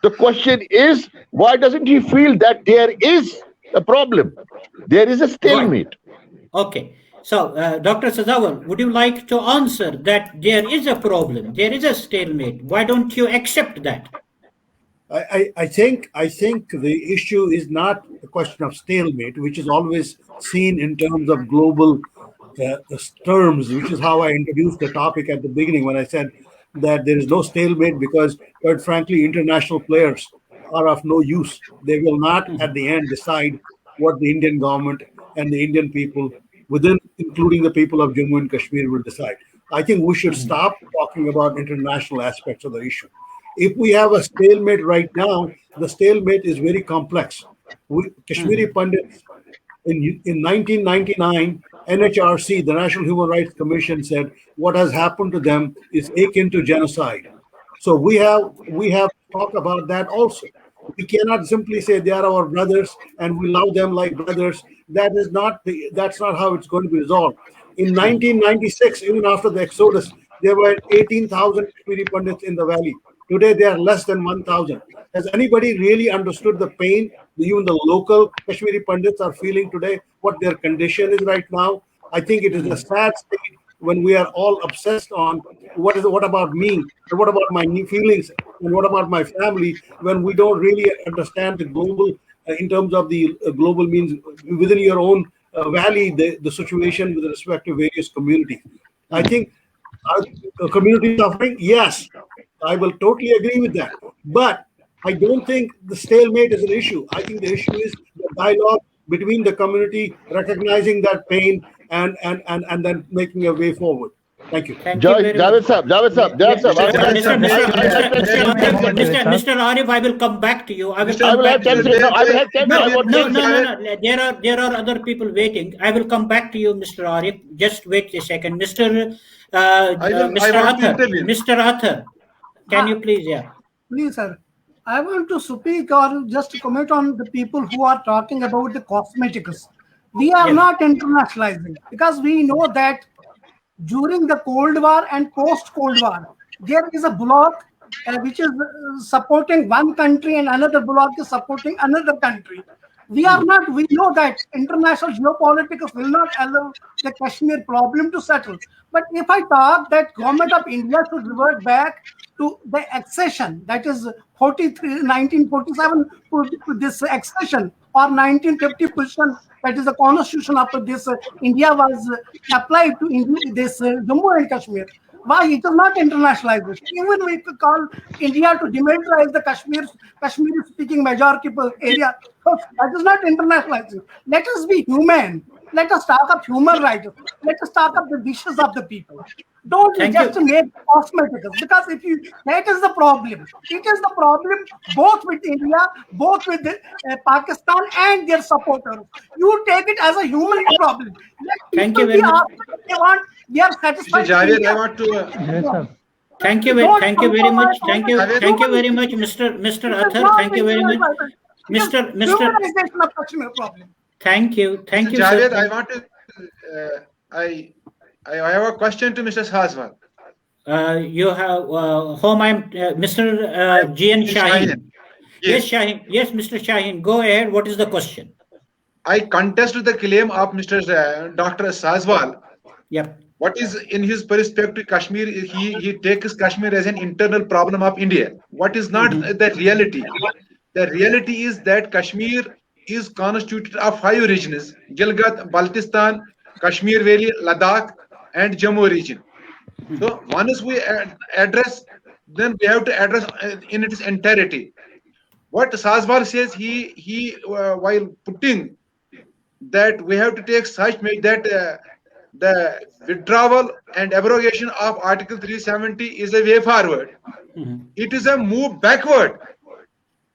The question is, why doesn't he feel that there is a problem? There is a stalemate. Right. Okay. So, Dr. Sazawal, would you like to answer that there is a problem, there is a stalemate? Why don't you accept that? I think the issue is not a question of stalemate, which is always seen in terms of global terms, which is how I introduced the topic at the beginning when I said that there is no stalemate because, quite frankly, international players are of no use. They will not, at the end, decide what the Indian government and the Indian people, including the people of Jammu and Kashmir, will decide. I think we should stop talking about international aspects of the issue. If we have a stalemate right now, the stalemate is very complex. Kashmiri Pandits, in 1999, NHRC, the National Human Rights Commission, said what has happened to them is akin to genocide. So we have to talk about that also. We cannot simply say they are our brothers and we love them like brothers. That's not how it's going to be resolved. In 1996, even after the exodus, there were 18,000 Kashmiri Pandits in the valley. Today, there are less than 1,000. Has anybody really understood the pain even the local Kashmiri Pandits are feeling today, what their condition is right now? I think it is a sad state when we are all obsessed on what about me, and what about my feelings, and what about my family, when we don't really understand the global, in terms of the global means within your own valley, the situation with respect to various communities. I think Are community suffering? Yes, I will totally agree with that. But I don't think the stalemate is an issue. I think the issue is the dialogue between the community, recognizing that pain and then making a way forward. Thank you. Thank you very much. Javed sir, I would like Mr. 10 Mr. I would like 10 Mr. seconds. Mr. Arif, I will come back to you. I will Mr. I come will back have to 10 you. seconds. No, I will have 10 No, I want no, 10 no, seconds. no, no. There are other people waiting. I will come back to you, Mr. Arif. Just wait a second, I Mr. want to Athar. intervene. Mr. Athar, can you please? Yeah. Please, sir. I want to speak or just comment on the people who are talking about the cosmetics. We are Yes. not internationalizing because we know that during the Cold War and post-Cold War, there is a bloc which is supporting one country and another bloc is supporting another country. We are not, we know that international geopolitics will not allow the Kashmir problem to settle. But if I talk that government of India should revert back to the accession, that is 43, 1947 to this accession, or 1950 position, that is the constitution after this India was applied to this Jammu and Kashmir. Why it is not internationalization? Even we could call India to demilitarize the Kashmiri speaking majority area. So that is not internationalizing. Let us be human. Let us talk of human rights. Let us talk of the wishes of the people. Don't Thank just you. make cosmetics, because if you, that is the problem. It is the problem both with India, both with Pakistan and their supporters. You take it as a human problem. Let Thank you people be very much. asked what they want. They are Mr. satisfied with Javed, I India. want to. Javed sir. Thank you. Don't Thank you very much. compromise on Thank you very human much, issues. Mr. It is Athar. not Thank you very much, internationalization. It is Mr. humanization of Kashmir problem. Thank you. Mr. You, sir. Javed, I want to. I have a question to Mr. Sazwal. You have whom I'm Mr. G.N. Mr. Shaheen. Yes, Yes. Shaheen. Yes, Mr. Shaheen. Go ahead. What is the question? I contest the claim of Mr. Dr. Sazwal. Yep. What is in his perspective, Kashmir? He takes Kashmir as an internal problem of India. What is not the reality? The reality is that Kashmir is constituted of 5 regions: Gilgit, Baltistan, Kashmir Valley, Ladakh, and Jammu region. So once we address, then we have to address in its entirety. What Sazwal says, while putting that we have to take such measure that the withdrawal and abrogation of Article 370 is a way forward. It is a move backward.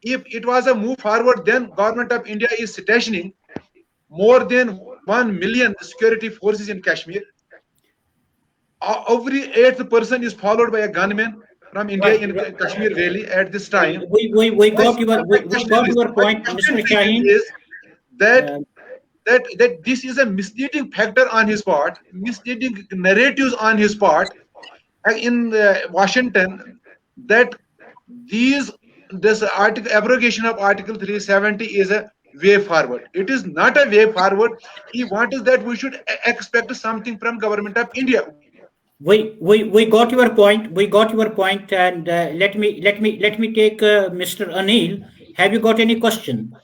If it was a move forward, then government of India is stationing more than 1 million security forces in Kashmir. Every 8th person is followed by a gunman from India in Kashmir Valley at this time. We got your point, Mr. Shaheen. Is that that this is a misleading factor on his part, misleading narratives on his part in Washington, that this article abrogation of Article 370 is a way forward. It is not a way forward. He wants that we should expect something from government of India. We got your point. We got your point, and let me take Mr. Anil. Have you got any question?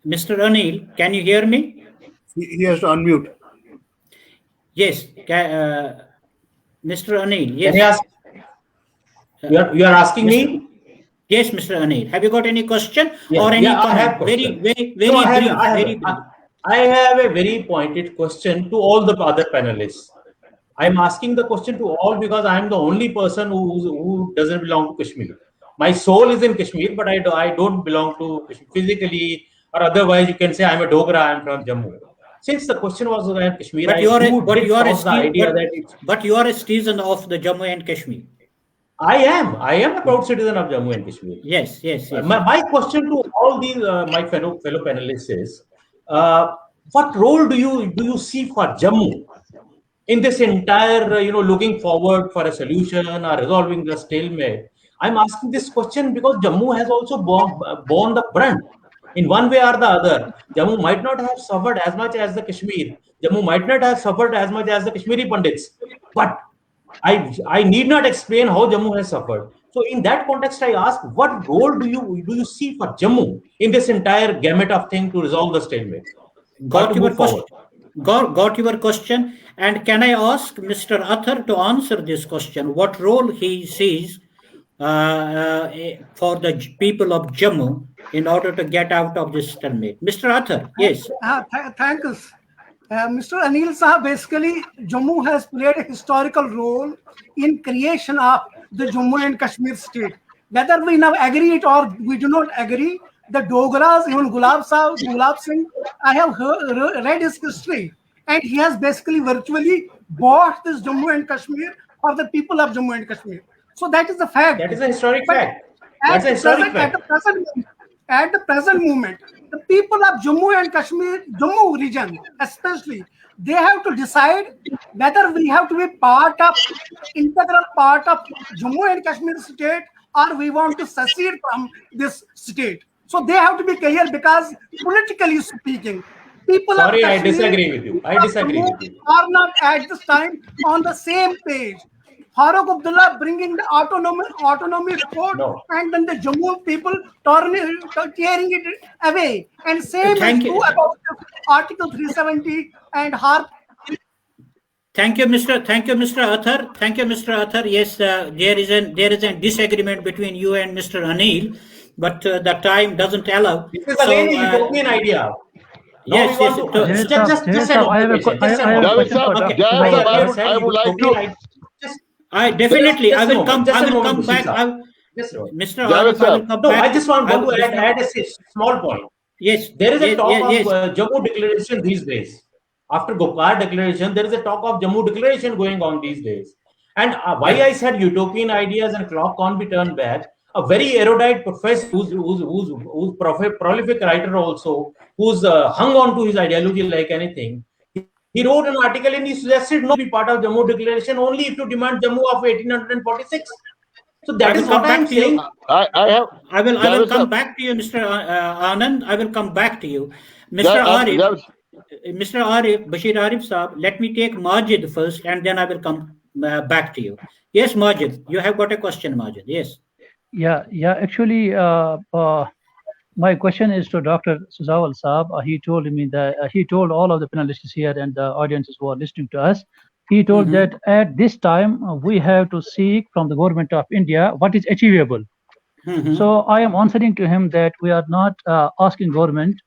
Mr. Anil, can you hear me? He has to unmute. Yes, Mr. Anil. Yes. Can I ask? You are asking me? Yes, Mr. Anil. Have you got any question or any Yeah, I have comment? question. Very No, brief. I have a very pointed question to all the other panelists. I'm asking the question to all because I'm the only person who doesn't belong to Kashmir. My soul is in Kashmir, but I don't belong to Kashmir physically or otherwise. You can say I'm a Dogra. I'm from Jammu. Since the question was around Kashmir, But you are a citizen of the Jammu and Kashmir. I am a proud citizen of Jammu and Kashmir. Yes. My question to all these my fellow panelists is, what role do you see for Jammu in this entire looking forward for a solution or resolving the stalemate? I'm asking this question because Jammu has also borne the brunt in one way or the other. Jammu might not have suffered as much as the Kashmir. Jammu might not have suffered as much as the Kashmiri Pandits, but I need not explain how Jammu has suffered. So in that context, I ask, what role do you see for Jammu in this entire gamut of thing to resolve the stalemate? Got your question. got your question. And can I ask Mr. Athar to answer this question? What role he sees for the people of Jammu in order to get out of this stalemate? Mr. Athar, yes. Thanks. Mr. Anil Sahab, basically, Jammu has played a historical role in creation of the Jammu and Kashmir state. Whether we now agree it or we do not agree, the Dogras, even Gulab Singh, I have read his history, and he has basically virtually bought this Jammu and Kashmir for the people of Jammu and Kashmir. So that is a fact. That is a historic But fact. That's a historic fact. At the present moment, the people of Jammu and Kashmir, Jammu region especially, they have to decide whether we have to be integral part of Jammu and Kashmir state, or we want to secede from this state. So they have to be clear, because politically speaking, people Sorry, of I Kashmir, disagree with you. I disagree with you. are not at this time on the same page. Farooq Abdullah bringing the autonomy code, No. and then the Jammu people tearing it away. And same Thank is you. true about Article 370 and HARP. Thank you, Mr. Athar. Thank you, Mr. Athar. Yes, there is a disagreement between you and Mr. Anil, but the time doesn't allow. This is again a utopian idea. Yes, Now yes. we want to, just an I have a observation. que- Just an I have a observation. question for Okay. Dr. Jai Sahab. Sahab, Said I would like utopian to. idea. Just- I definitely, just I a will moment, come. just I a will moment, come back. Bashir Just a moment. Mr. Javed Arif, I will sir. come No, back. I just want I to will- add a small point. Yes, There is a yes, talk yes, of yes. Jammu declaration these days. After Gokar declaration, there is a talk of Jammu declaration going on these days. And why I said utopian ideas and clock can't be turned back. A very erudite professor who's prolific writer also, who's hung on to his ideology like anything. He wrote an article and he suggested not to be part of Jammu declaration only if you demand Jammu of 1846. So that I is will what come I am back to you. saying. I have. I will Javed come sir. back to you, Mr. Anand. I will come back to you. Mr. Arif, Mr. Arif, Bashir Arif Saab, let me take Majid first, and then I will come back to you. Yes, Majid, you have got a question, Majid. Yes. Yeah. Actually, my question is to Dr. Suzawal Saab. He told me that he told all of the panelists here and the audiences who are listening to us. He told that at this time we have to seek from the government of India what is achievable. So I am answering to him that we are not asking government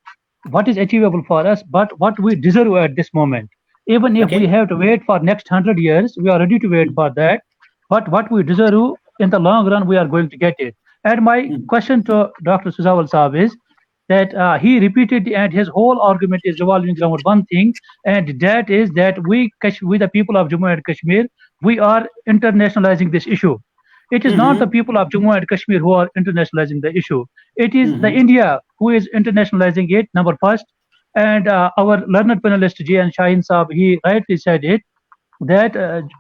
what is achievable for us, but what we deserve at this moment. Even if we have to wait for next 100 years, we are ready to wait for that. But what we deserve in the long run, we are going to get it. And my question to Dr. Suzawal Saab is that he repeated, and his whole argument is revolving around one thing, and that is that we the people of Jammu and Kashmir, we are internationalizing this issue. It is not the people of Jammu and Kashmir who are internationalizing the issue. It is the India who is internationalizing it, number first. And our learned panelist, J.N. Shaheen Saab, he rightly said it, that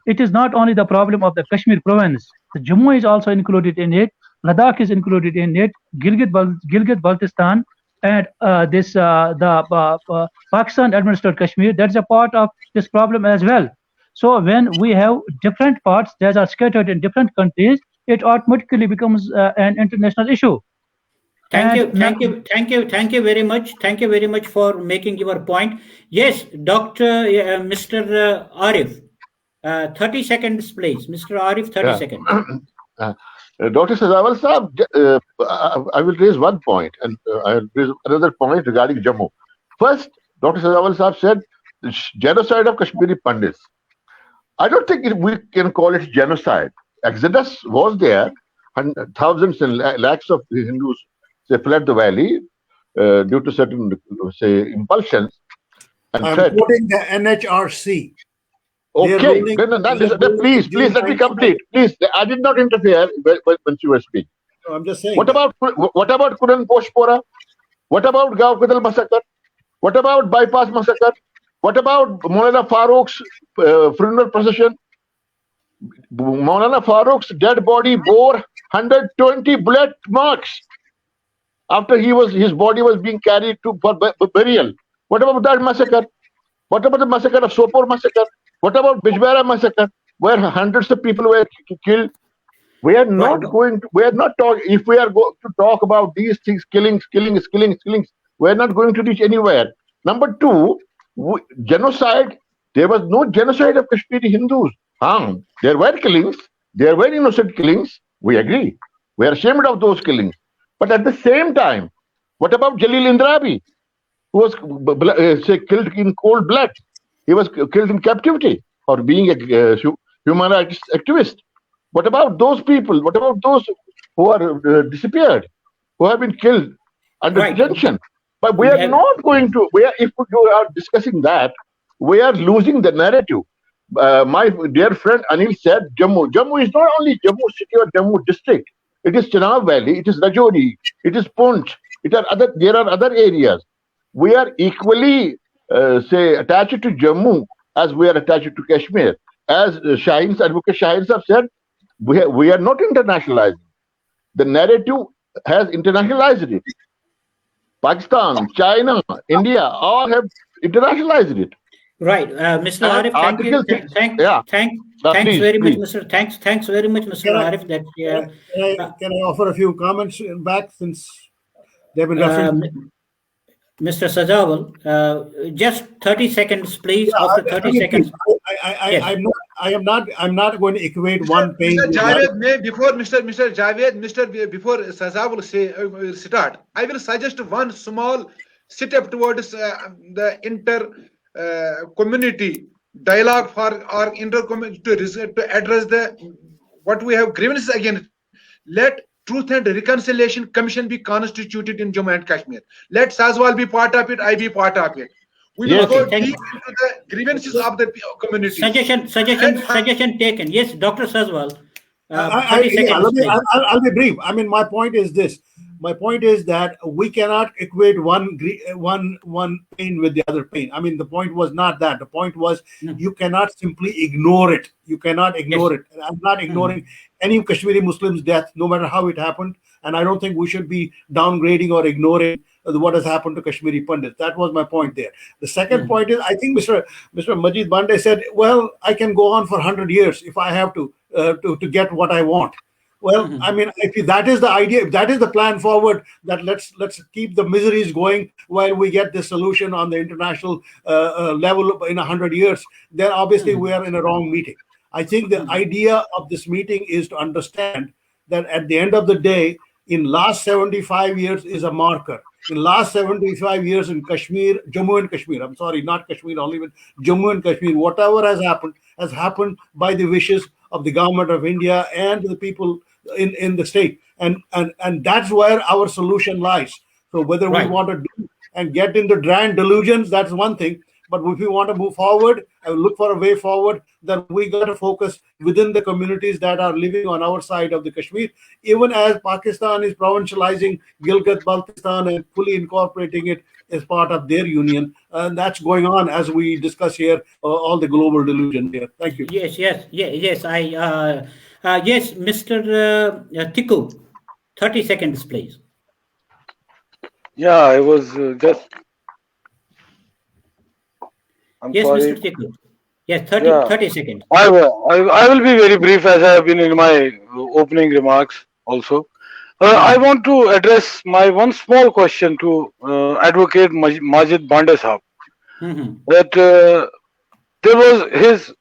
it is not only the problem of the Kashmir province. The Jammu is also included in it. Ladakh is included in it. Gilgit-Baltistan, and the Pakistan administered Kashmir, that's a part of this problem as well. So when we have different parts that are scattered in different countries, it automatically becomes an international issue. Thank you very much. Thank you very much for making your point. Yes, Mr. Arif, 30 seconds, please. Mr. Arif, 30 seconds. Dr. Sazawal Saab, I will raise one point, and I will raise another point regarding Jammu. First, Dr. Sazawal Saab said the genocide of Kashmiri Pandits. I don't think we can call it genocide. Exodus was there, and thousands and lakhs of Hindus fled the valley due to certain, impulsions. And I'm quoting the NHRC. Okay, please let me complete. Please, I did not interfere when you were speaking. No, I'm just saying. What about Kuran Poshpora? What about Gav Kadal massacre? What about bypass massacre? What about Maulana Farooq's funeral procession? Maulana Farooq's dead body bore 120 bullet marks after his body was being carried for burial. What about that massacre? What about the massacre of Sopor massacre? What about Bijbera massacre, where hundreds of people were killed? We are not talking. If we are going to talk about these things, killings, we are not going to reach anywhere. Number two, Genocide, there was no genocide of Kashmiri Hindus. There were killings, there were innocent killings, we agree. We are ashamed of those killings. But at the same time, what about Jalil Indrabi, who was killed in cold blood? He was killed in captivity for being a human rights activist. What about those people? What about those who are disappeared, who have been killed under detention? But we are not going to. If we are discussing that, we are losing the narrative. My dear friend Anil said Jammu. Jammu is not only Jammu city or Jammu district. It is Chenab Valley. It is Rajouri. It is Poonch. There are other areas. We are equally attached to Jammu as we are attached to Kashmir. As Advocate Shaheen have said, we are not internationalizing. The narrative has internationalized it. Pakistan, China, India, all have internationalized it. Right, Mr. Arif. Thank you. Thanks very much, Mr. Thanks very much, Mr. Arif. Can I offer a few comments back since they've been referring? Mr. Sajawal, just 30 seconds, please. After 30 seconds, I'm not going to equate one pain. Mr. Javed, before Mr. Javed, before Sajawal will start, I will suggest one small step towards the community dialogue for our inter-community to address what we have grievances against. Let Truth and Reconciliation Commission be constituted in Jammu and Kashmir. Let Sajwal be part of it, I be part of it. We will go deep into the grievances of the community. Suggestion taken. Yes, Dr. Sajwal. I'll be brief. I mean, my point is this. My point is that we cannot equate one pain with the other pain. I mean, the point was not that. The point was you cannot simply ignore it. You cannot ignore it. And I'm not ignoring any Kashmiri Muslim's death, no matter how it happened. And I don't think we should be downgrading or ignoring what has happened to Kashmiri Pandits. That was my point there. The second point is, I think Mr. Majid Bande said, well, I can go on for 100 years if I have to get what I want. Well, I mean, if that is the idea, if that is the plan forward, that let's keep the miseries going while we get this solution on the international level in 100 years, then obviously we are in a wrong meeting. I think the idea of this meeting is to understand that at the end of the day, in last 75 years is a marker. In last 75 years in Kashmir, Jammu and Kashmir, I'm sorry, not Kashmir only, but Jammu and Kashmir, whatever has happened by the wishes of the government of India and the people in the state. And that's where our solution lies. So whether we want to do and get into grand delusions, that's one thing. But if we want to move forward and look for a way forward, then we got to focus within the communities that are living on our side of the Kashmir. Even as Pakistan is provincializing Gilgit-Baltistan and fully incorporating it as part of their union, and that's going on as we discuss here all the global delusion here. Thank you. Yes. Yes, Mr. Tiku, 30 seconds, please. Yeah, I was just. Yes, sorry. Mr. Tiku. Yes, 30 seconds. I will be very brief, as I have been in my opening remarks also. I want to address my one small question to Advocate Majid Bande Sahab. That there was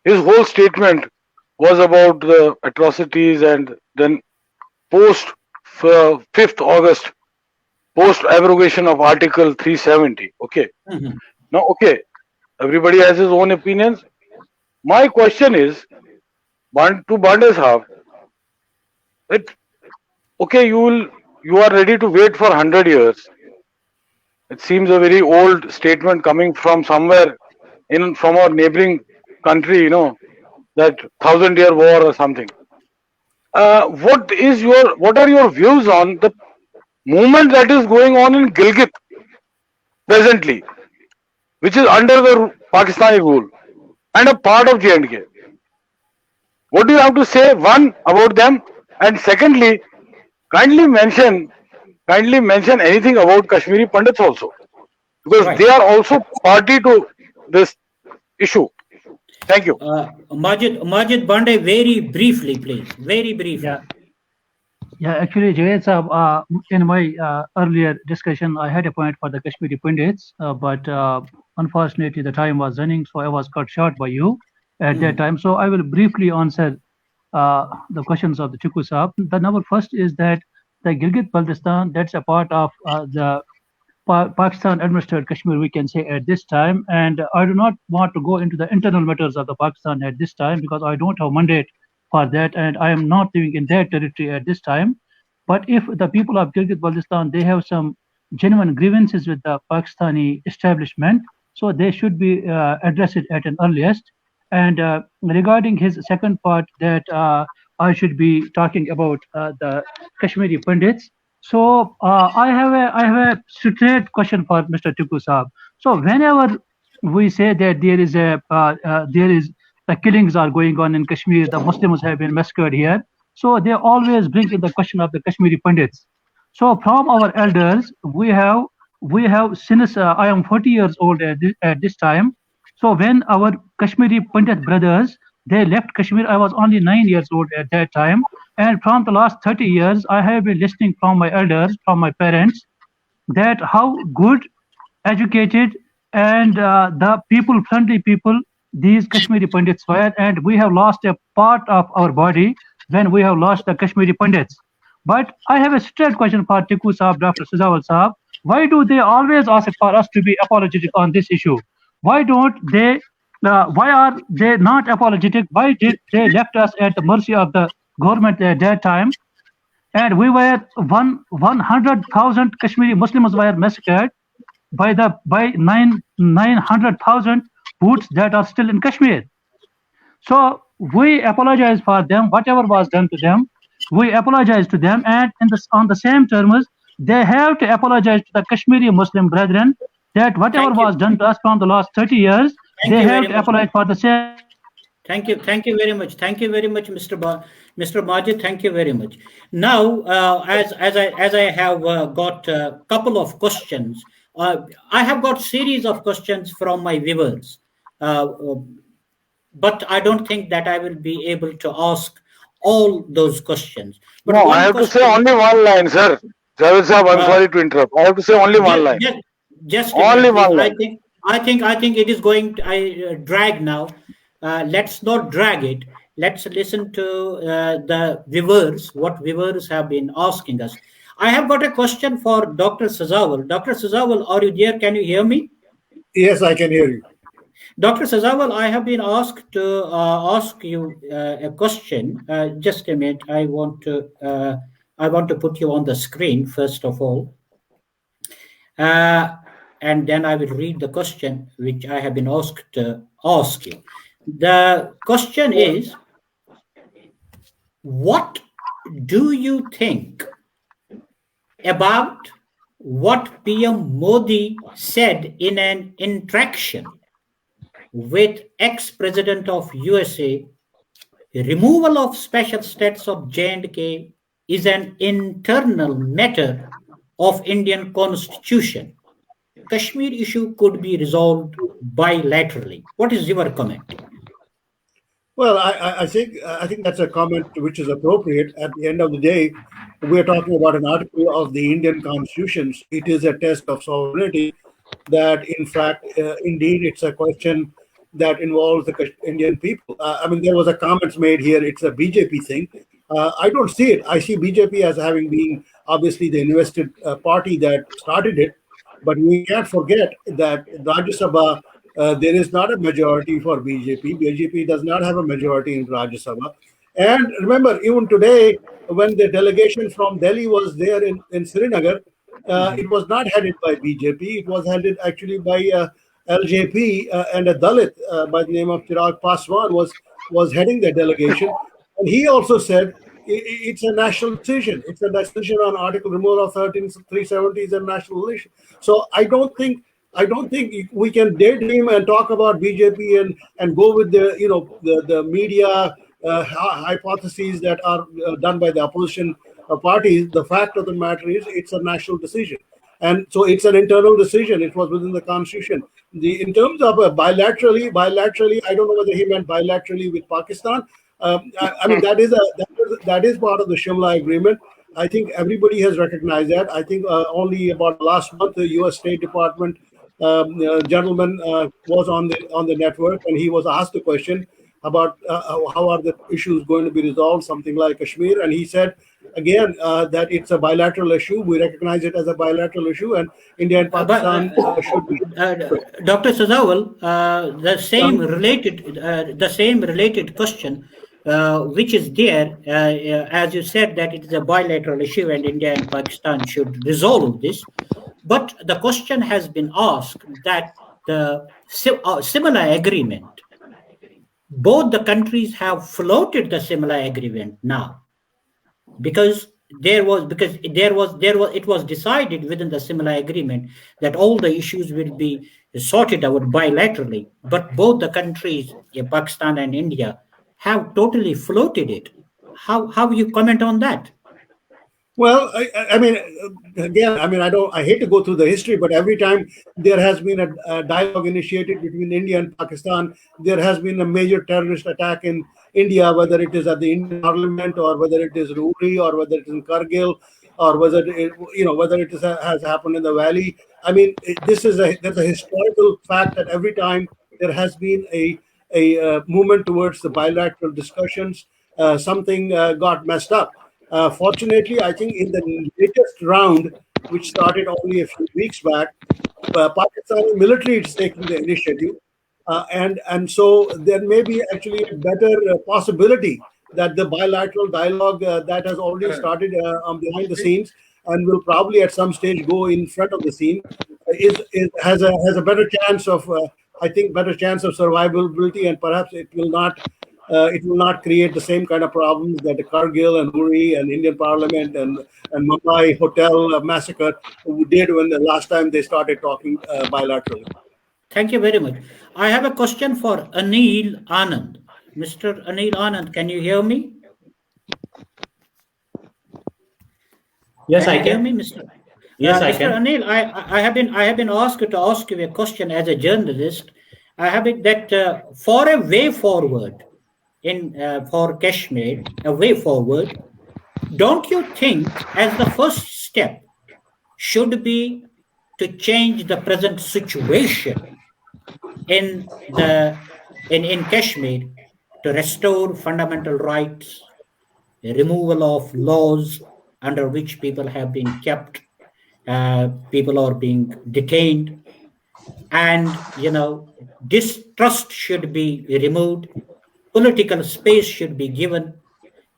his whole statement was about the atrocities, and then post 5th August, post abrogation of Article 370. Okay. Now, okay, everybody has his own opinions. My question is to Bande Sahab, that okay, you are ready to wait for 100 years. It seems a very old statement coming from somewhere from our neighboring country, that 1,000-year war or something. What are your views on the movement that is going on in Gilgit presently, which is under the Pakistani rule and a part of J&K? What do you have to say, one, about them, and secondly, kindly mention anything about Kashmiri Pandits also, because they are also party to this issue. Thank you. Majid Bande, very briefly, please. Very briefly. Yeah, actually, Javed Sahab, in my earlier discussion, I had a point for the Kashmiri Pandits, but unfortunately, the time was running, so I was cut short by you at that time. So I will briefly answer the questions of the Chukku Saab. The number first is that the Gilgit-Baltistan, that's a part of the Pakistan administered Kashmir, we can say at this time. And I do not want to go into the internal matters of the Pakistan at this time because I don't have mandate for that, and I am not living in that territory at this time. But if the people of Gilgit-Baltistan, they have some genuine grievances with the Pakistani establishment, so they should be addressed at an earliest. And regarding his second part, that I should be talking about the Kashmiri Pandits. So I have a straight question for Mr. Tiku Saab. So whenever we say that there is the killings are going on in Kashmir, the Muslims have been massacred here. So they always bring in the question of the Kashmiri Pandits. So from our elders, we have since I am 40 years old at this time. So when our Kashmiri Pandit brothers they left Kashmir, I was only 9 years old at that time. And from the last 30 years, I have been listening from my elders, from my parents, that how good, educated, and the people-friendly people these Kashmiri Pandits were, and we have lost a part of our body when we have lost the Kashmiri Pandits. But I have a straight question for Tiku Saab, Dr. Sazawal Saab. Why do they always ask for us to be apologetic on this issue? Why don't they? Why are they not apologetic? Why did they left us at the mercy of the government at that time? And we were 100,000 Kashmiri Muslims were massacred by 900,000 Bhoots that are still in Kashmir. So we apologize for them, whatever was done to them. We apologize to them, and on the same terms, they have to apologize to the Kashmiri Muslim brethren that whatever was done to us from the last 30 years, they have to apologize for the same. Thank you very much. Thank you very much, Mr. Majid. Thank you very much. Now, as I have got a couple of questions, I have got series of questions from my viewers, but I don't think that I will be able to ask all those questions. But no, I have to say only one line, sir. Javed Saab, I'm sorry to interrupt. I have to say only one line. Just only one line. I think it is going to drag now. Let's not drag it. Let's listen to the viewers, what viewers have been asking us. I have got a question for Dr. Sazawal. Dr. Sazawal, are you there? Can you hear me? Yes, I can hear you. Dr. Sazawal, I have been asked to ask you a question. Just a minute. I want to put you on the screen first of all. And then I will read the question which I have been asked to ask you. The question is, what do you think about what PM Modi said in an interaction with ex-president of USA? Removal of special status of J&K is an internal matter of Indian constitution. Kashmir issue could be resolved bilaterally. What is your comment? Well, I think that's a comment which is appropriate. At the end of the day, we are talking about an article of the Indian Constitution. It is a test of sovereignty. That, in fact, indeed, it's a question that involves the Indian people. I mean, there was a comment made here. It's a BJP thing. I don't see it. I see BJP as having been obviously the invested party that started it. But we can't forget that Rajya Sabha, there is not a majority for BJP. BJP does not have a majority in Rajya Sabha. And remember, even today, when the delegation from Delhi was there in Srinagar, it was not headed by BJP. It was headed actually by LJP, and a Dalit by the name of Chirag Paswan was heading the delegation. And he also said it's a national decision. It's a decision on article removal of 13370 is a national issue. So I don't think we can daydream and talk about BJP and go with the media hypotheses that are done by the opposition parties. The fact of the matter is it's a national decision, and so it's an internal decision. It was within the constitution. In terms of bilaterally, I don't know whether he meant bilaterally with Pakistan. I mean that is part of the Shimla agreement. I think everybody has recognized that. I think only about last month the U.S. State Department gentleman was on the network, and he was asked a question about how are the issues going to be resolved, something like Kashmir, and he said again that it's a bilateral issue. We recognize it as a bilateral issue, and India and But Pakistan should be. Dr. Sazawal, the same related question, which is there, as you said, that it is a bilateral issue and India and Pakistan should resolve this. But the question has been asked that the similar agreement, both the countries have floated the similar agreement now, because it was decided within the similar agreement that all the issues will be sorted out bilaterally, but both the countries, Pakistan and India, have totally floated it. How you comment on that? Well, I mean, again, I mean, I hate to go through the history, but every time there has been a dialogue initiated between India and Pakistan, there has been a major terrorist attack in India, whether it is at the Indian Parliament or whether it is Uri or whether it is in Kargil or whether whether it has happened in the valley. I mean, there's a historical fact that every time there has been a movement towards the bilateral discussions, something got messed up. Fortunately, I think in the latest round, which started only a few weeks back, Pakistani military is taking the initiative, and so there may be actually a better possibility that the bilateral dialogue that has already started behind the scenes and will probably at some stage go in front of the scene has a better chance of I think better chance of survivability, and perhaps it will not create the same kind of problems that the Kargil and Uri and Indian Parliament and Mumbai hotel massacre did when the last time they started talking bilaterally. Thank you very much. I have a question for Anil Anand. Mr. Anil Anand, can you hear me? Yes, can I you can. Hear me, Mr. Yes, I Mr. can. Anil, I have been asked to ask you a question as a journalist. I have it that for a way forward for Kashmir, a way forward, don't you think as the first step should be to change the present situation in Kashmir, to restore fundamental rights, the removal of laws under which people have been kept, people are being detained, and distrust should be removed, political space should be given,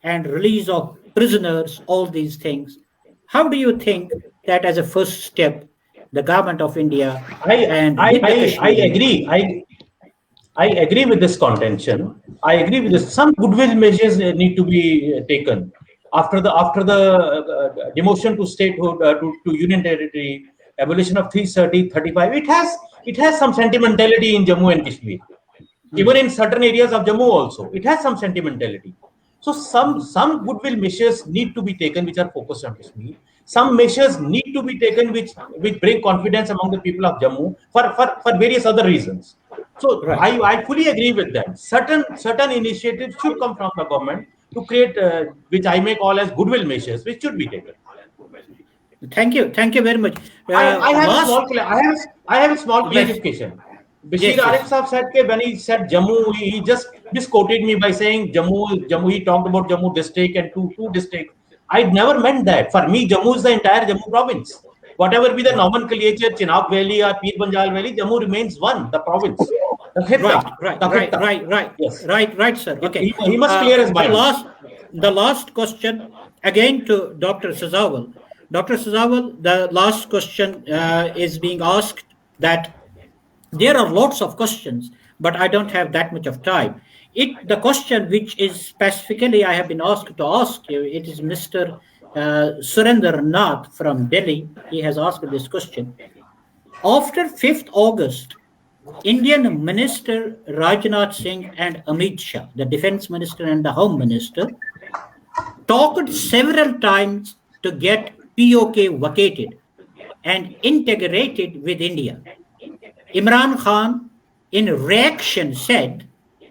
and release of prisoners, all these things. How do you think that as a first step, the government of India and with the I Kashmiri? agree. I agree with this contention. I agree with this. Some goodwill measures need to be taken after the demotion to statehood to union territory, abolition of 330, 35. It has some sentimentality in Jammu and Kashmir. Even in certain areas of Jammu also, it has some sentimentality. So some goodwill measures need to be taken which are focused on Kashmir. Some measures need to be taken which bring confidence among the people of Jammu for various other reasons. So Right. I fully agree with that. Certain initiatives should come from the government to create which I may call as goodwill measures, which should be taken. Thank you very much. I have a Last, small I have a small yes, clarification. Bashir yes, Arif yes. Saab said that when he said Jammu, he just misquoted me by saying Jammu. He talked about Jammu district and two districts. I never meant that. For me, Jammu is the entire Jammu province. Whatever be the nomenclature, Chenab Valley or Pir Panjal Valley, Jammu remains one, the province. The Right, Khitta. right, The right, Khitta. right, right, Yes. right, sir. Okay. He must clear his mind. The last question again to Dr. Sazawal. Dr. Sazawal, the last question is being asked that there are lots of questions, but I don't have that much of time. The question which is specifically I have been asked to ask you, it is Mr. Surender Nath from Delhi. He has asked this question. After 5th August, Indian Minister Rajnath Singh and Amit Shah, the Defense Minister and the Home Minister, talked several times to get POK vacated and integrated with India. Imran Khan, in reaction, said,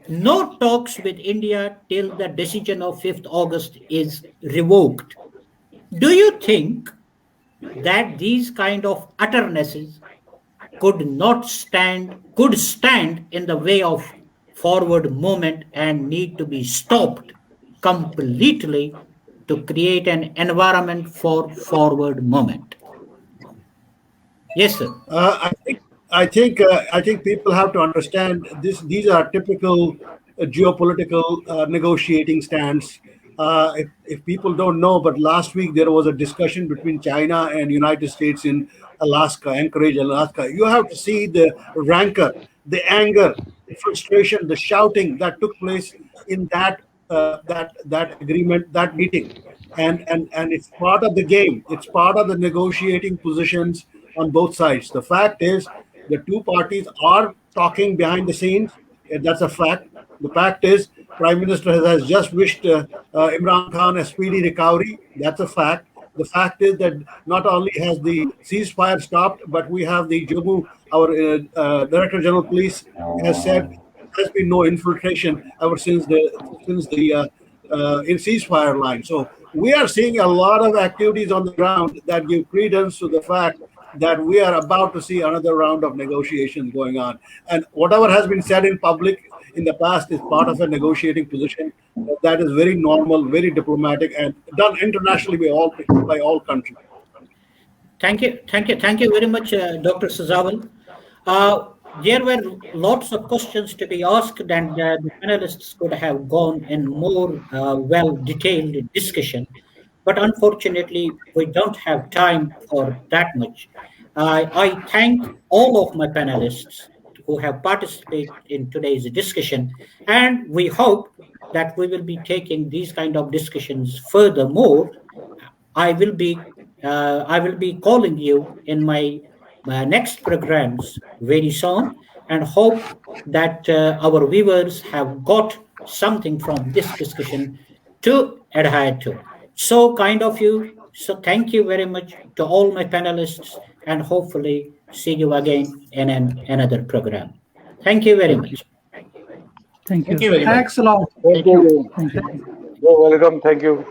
no talks with India till the decision of 5th August is revoked. Do you think that these kind of utternesses could stand in the way of forward movement and need to be stopped completely to create an environment for forward movement. Yes, sir. I think people have to understand this. These are typical geopolitical negotiating stands. If people don't know, but last week there was a discussion between China and United States in Alaska, Anchorage, Alaska. You have to see the rancor, the anger, the frustration, the shouting that took place in that agreement, that meeting, and it's part of the game. It's part of the negotiating positions on both sides. The fact is, the two parties are talking behind the scenes. That's a fact. The fact is, Prime Minister has just wished Imran Khan a speedy recovery. That's a fact. The fact is that not only has the ceasefire stopped, but we have the Jammu, our Director General Police has said there has been no infiltration ever since the in ceasefire line. So we are seeing a lot of activities on the ground that give credence to the fact that we are about to see another round of negotiations going on. And whatever has been said in public in the past is part of a negotiating position that is very normal, very diplomatic, and done internationally by all countries. Thank you very much, Dr. Sazawal. There were lots of questions to be asked, and the panelists could have gone in more well detailed discussion. But unfortunately, we don't have time for that much. I thank all of my panelists who have participated in today's discussion, and we hope that we will be taking these kind of discussions furthermore. I will be I will be calling you in my next programs very soon, and hope that our viewers have got something from this discussion to adhere to. So kind of you. So thank you very much to all my panelists, and hopefully see you again in another program. Thank you very much. Thank you. Thank you very much. Thanks a lot. Thank you. Thank you. You're welcome. Thank you.